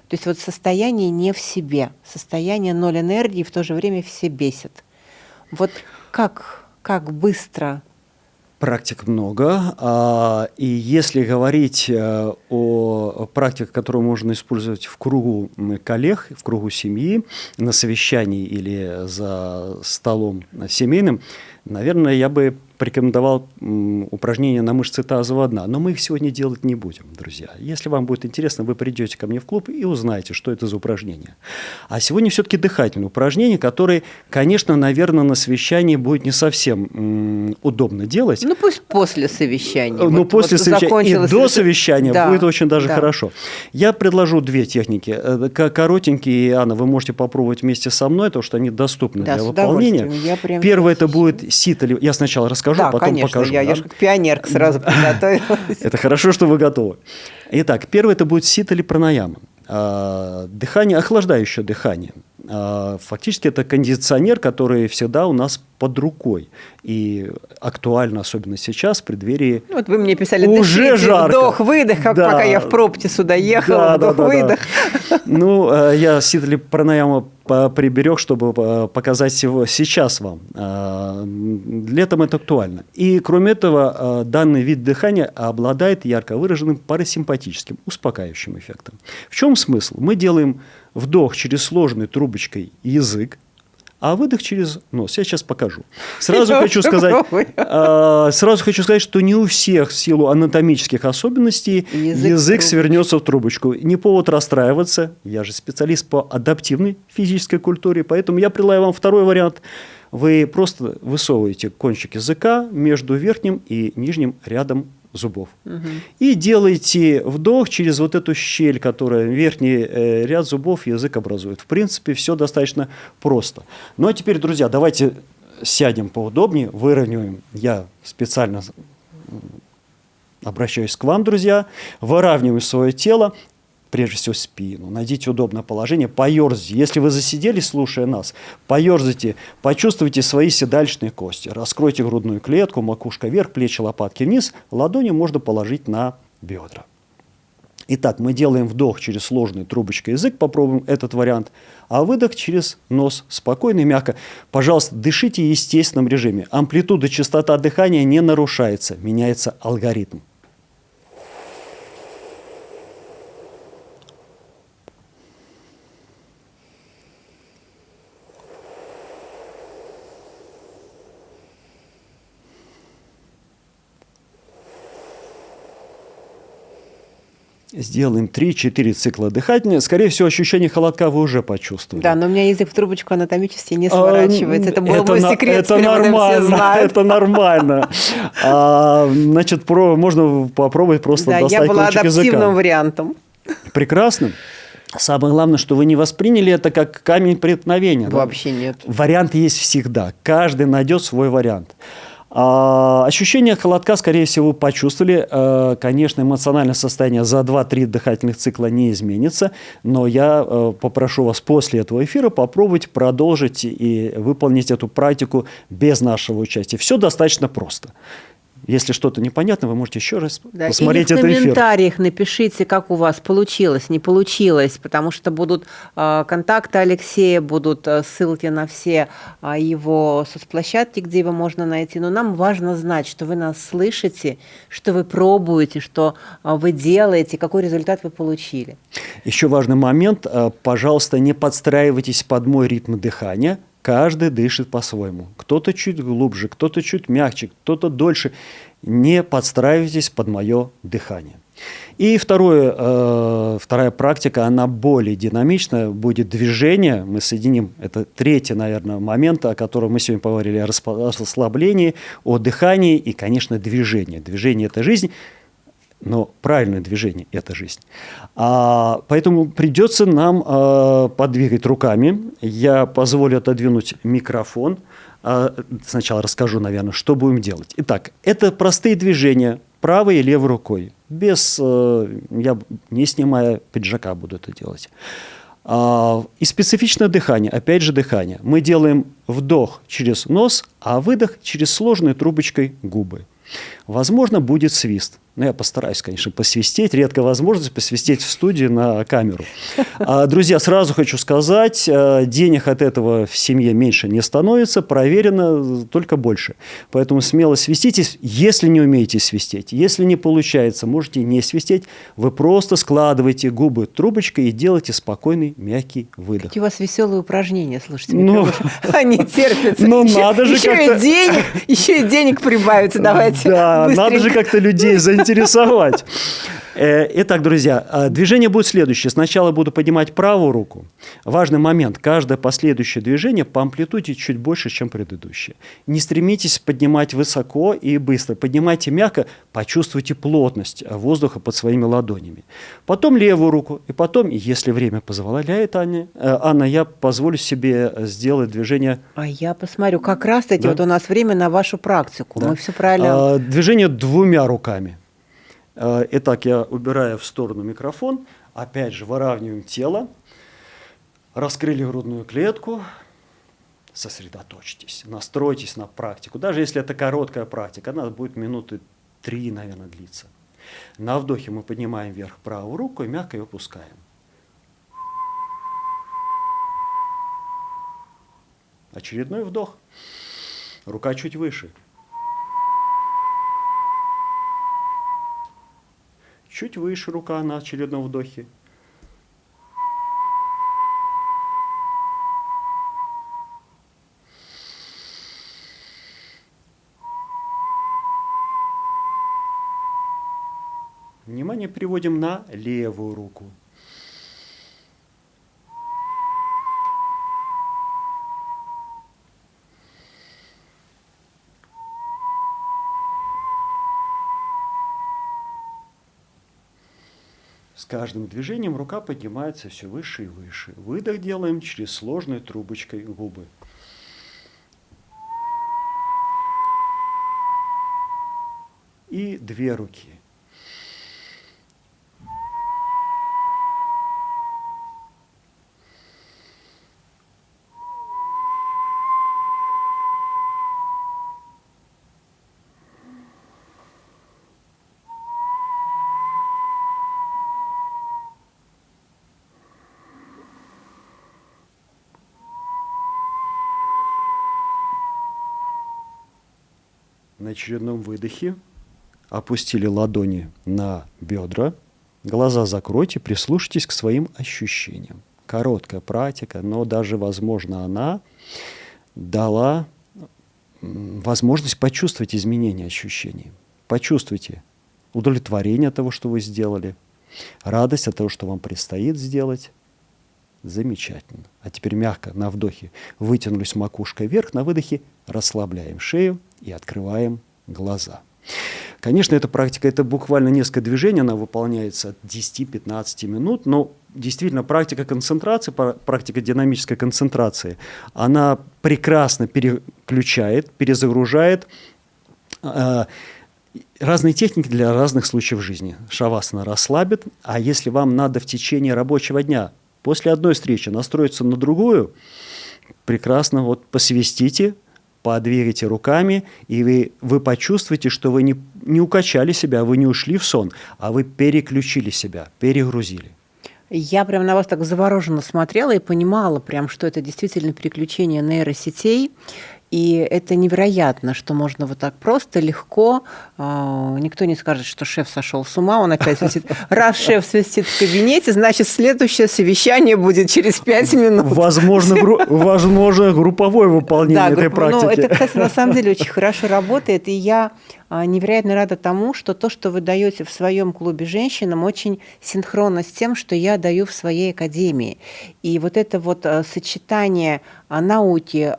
То есть вот состояние не в себе, состояние ноль энергии, в то же время все бесит. Вот как быстро... Практик много, и если говорить о практиках, которые можно использовать в кругу коллег, в кругу семьи, на совещании или за столом семейным, наверное, я бы порекомендовал упражнения на мышцы тазового дна, но мы их сегодня делать не будем, друзья. Если вам будет интересно, вы придете ко мне в клуб и узнаете, что это за упражнения. А сегодня все-таки дыхательные упражнения, которые, конечно, наверное, на совещании будет не совсем удобно делать. Ну, пусть после совещания. Ну, после совещания и до совещания будет очень даже хорошо. Я предложу две техники. Коротенькие, Анна, вы можете попробовать вместе со мной, потому что они доступны для выполнения. Первое это будет сито. Я сначала расскажу, потом конечно, покажу. Я же как пионерка сразу приготовилась. Это хорошо, что вы готовы. Итак, первое это будет сито или пранаяма. Дыхание, охлаждающее дыхание. Фактически это кондиционер, который всегда у нас под рукой. И актуально, особенно сейчас, в преддверии вот вы мне писали, уже жарко. Вдох-выдох, как пока я в пробке сюда ехала, вдох-выдох. Ну, я сито или пранаяма приберег, чтобы показать его сейчас вам. Летом это актуально. И, кроме этого, данный вид дыхания обладает ярко выраженным парасимпатическим, успокаивающим эффектом. В чем смысл? Мы делаем вдох через сложной трубочкой язык, а выдох через нос. Я сейчас покажу. Сразу хочу сказать, что не у всех в силу анатомических особенностей язык свернется в трубочку. Не повод расстраиваться. Я же специалист по адаптивной физической культуре, поэтому я предлагаю вам второй вариант. Вы просто высовываете кончик языка между верхним и нижним рядом зубов. И делаете вдох через вот эту щель, которая верхний ряд зубов язык образует. В принципе, все достаточно просто. Ну, а теперь, друзья, давайте сядем поудобнее, выровняем. Я специально обращаюсь к вам, друзья. Выравниваем свое тело. Прежде всего спину, найдите удобное положение, поерзайте. Если вы засиделись, слушая нас, поерзайте, почувствуйте свои седалищные кости. Раскройте грудную клетку, макушка вверх, плечи, лопатки вниз. Ладони можно положить на бедра. Итак, мы делаем вдох через сложную трубочкой язык, попробуем этот вариант, а выдох через нос, спокойно и мягко. Пожалуйста, дышите в естественном режиме. Амплитуда, частота дыхания не нарушается, меняется алгоритм. Сделаем 3-4 цикла дыхания. Скорее всего, ощущение холодка вы уже почувствовали. Да, но у меня язык в трубочку анатомически не сворачивается. Это был мой секрет. Это нормально. Это нормально. Значит, можно попробовать просто достать кончик языка. Да, я была адаптивным вариантом. Прекрасно. Самое главное, что вы не восприняли это как камень преткновения. Вообще нет. Вариант есть всегда. Каждый найдет свой вариант. Ощущение холодка, скорее всего, вы почувствовали. Конечно, эмоциональное состояние за 2-3 дыхательных цикла не изменится, но я попрошу вас после этого эфира попробовать продолжить и выполнить эту практику без нашего участия. Все достаточно просто. Если что-то непонятно, вы можете еще раз посмотреть этот эфир. В комментариях напишите, как у вас получилось, не получилось, потому что будут контакты Алексея, будут ссылки на все его соцплощадки, где его можно найти. Но нам важно знать, что вы нас слышите, что вы пробуете, что вы делаете, какой результат вы получили. Еще важный момент. Пожалуйста, не подстраивайтесь под мой ритм дыхания. Каждый дышит по-своему. Кто-то чуть глубже, кто-то чуть мягче, кто-то дольше. Не подстраивайтесь под мое дыхание. И вторая практика, она более динамичная, будет движение. Мы соединим, это третий, наверное, момент, о котором мы сегодня поговорили, о расслаблении, о дыхании и, конечно, движение. Движение – это жизнь. Но правильное движение – это жизнь. Поэтому придется нам подвигать руками. Я позволю отодвинуть микрофон. Сначала расскажу, наверное, что будем делать. Итак, это простые движения правой и левой рукой. Я не снимая пиджака буду это делать. И специфичное дыхание, опять же дыхание. Мы делаем вдох через нос, а выдох через сложной трубочкой губы. Возможно, будет свист. Ну, я постараюсь, конечно, посвистеть. Редкая возможность посвистеть в студии на камеру. Друзья, сразу хочу сказать, денег от этого в семье меньше не становится, проверено только больше. Поэтому смело свистите, если не умеете свистеть. Если не получается, можете не свистеть. Вы просто складываете губы трубочкой и делаете спокойный, мягкий выдох. Какие у вас веселые упражнения, слушайте. Они терпятся. Ну, надо же как-то... Еще и денег прибавится. Давайте Да, быстренько. надо же как-то людей заинтересовать. Итак, друзья, движение будет следующее. Сначала буду поднимать правую руку. Важный момент. Каждое последующее движение по амплитуде чуть больше, чем предыдущее. Не стремитесь поднимать высоко и быстро. Поднимайте мягко, почувствуйте плотность воздуха под своими ладонями. Потом левую руку. И потом, если время позволяет, Анна, я позволю себе сделать движение... А я посмотрю. Как раз-таки вот у нас время на вашу практику. Да. Мы все правильно... Движение двумя руками. Итак, я убираю в сторону микрофон. Опять же, выравниваем тело. Раскрыли грудную клетку. Сосредоточьтесь. Настройтесь на практику. Даже если это короткая практика, она будет минуты 3, наверное, длиться. На вдохе мы поднимаем вверх правую руку и мягко ее опускаем. Очередной вдох. Рука чуть выше. Чуть выше рука на очередном вдохе. Внимание переводим на левую руку. С каждым движением рука поднимается все выше и выше. Выдох делаем через сложной трубочкой губы. И две руки. На очередном выдохе опустили ладони на бедра, глаза закройте, прислушайтесь к своим ощущениям. Короткая практика, но даже, возможно, она дала возможность почувствовать изменения ощущений. Почувствуйте удовлетворение от того, что вы сделали, радость от того, что вам предстоит сделать. Замечательно. А теперь мягко на вдохе вытянулись макушкой вверх, на выдохе расслабляем шею и открываем глаза. Конечно, эта практика, это буквально несколько движений, она выполняется от 10-15 минут, но действительно практика концентрации, практика динамической концентрации, она прекрасно переключает, перезагружает разные техники для разных случаев жизни. Шавасана расслабит, а если вам надо в течение рабочего дня после одной встречи настроиться на другую, прекрасно вот посвистите, подвигайте руками, и вы почувствуете, что вы не укачали себя, вы не ушли в сон, а вы переключили себя, перегрузили. Я прям на вас так завороженно смотрела и понимала прям, что это действительно переключение нейросетей. И это невероятно, что можно вот так просто, легко. Никто не скажет, что шеф сошел с ума, он опять свистит. Раз шеф свистит в кабинете, значит, следующее совещание будет через 5 минут. Возможно, групповое выполнение этой практики. Ну, это, кстати, на самом деле очень хорошо работает. И я невероятно рада тому, что то, что вы даете в своем клубе женщинам, очень синхронно с тем, что я даю в своей академии. И вот это вот сочетание науки,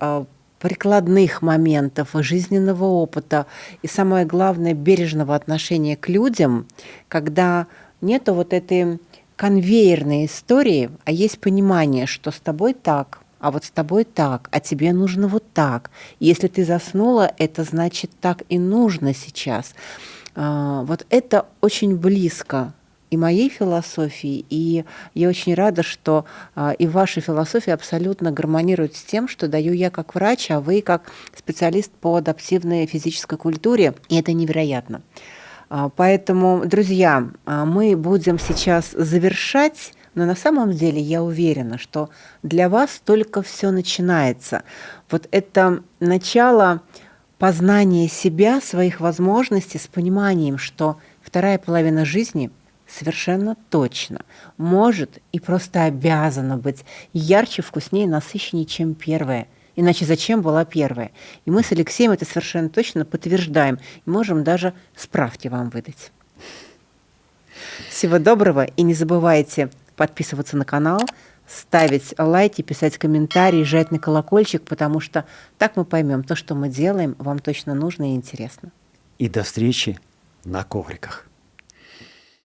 прикладных моментов, жизненного опыта и, самое главное, бережного отношения к людям, когда нету вот этой конвейерной истории, а есть понимание, что с тобой так, а вот с тобой так, а тебе нужно вот так. Если ты заснула, это значит так и нужно сейчас. Вот это очень близко и моей философии, и я очень рада, что и ваша философия абсолютно гармонирует с тем, что даю я как врач, а вы как специалист по адаптивной физической культуре, и это невероятно. Поэтому, друзья, мы будем сейчас завершать, но на самом деле я уверена, что для вас только все начинается. Вот это начало познания себя, своих возможностей с пониманием, что вторая половина жизни совершенно точно может и просто обязана быть ярче, вкуснее, насыщеннее, чем первая. Иначе зачем была первая? И мы с Алексеем это совершенно точно подтверждаем и можем даже справки вам выдать. Всего доброго, и не забывайте подписываться на канал, ставить лайки, писать комментарии, жать на колокольчик, потому что так мы поймем, то, что мы делаем, вам точно нужно и интересно. И до встречи на ковриках.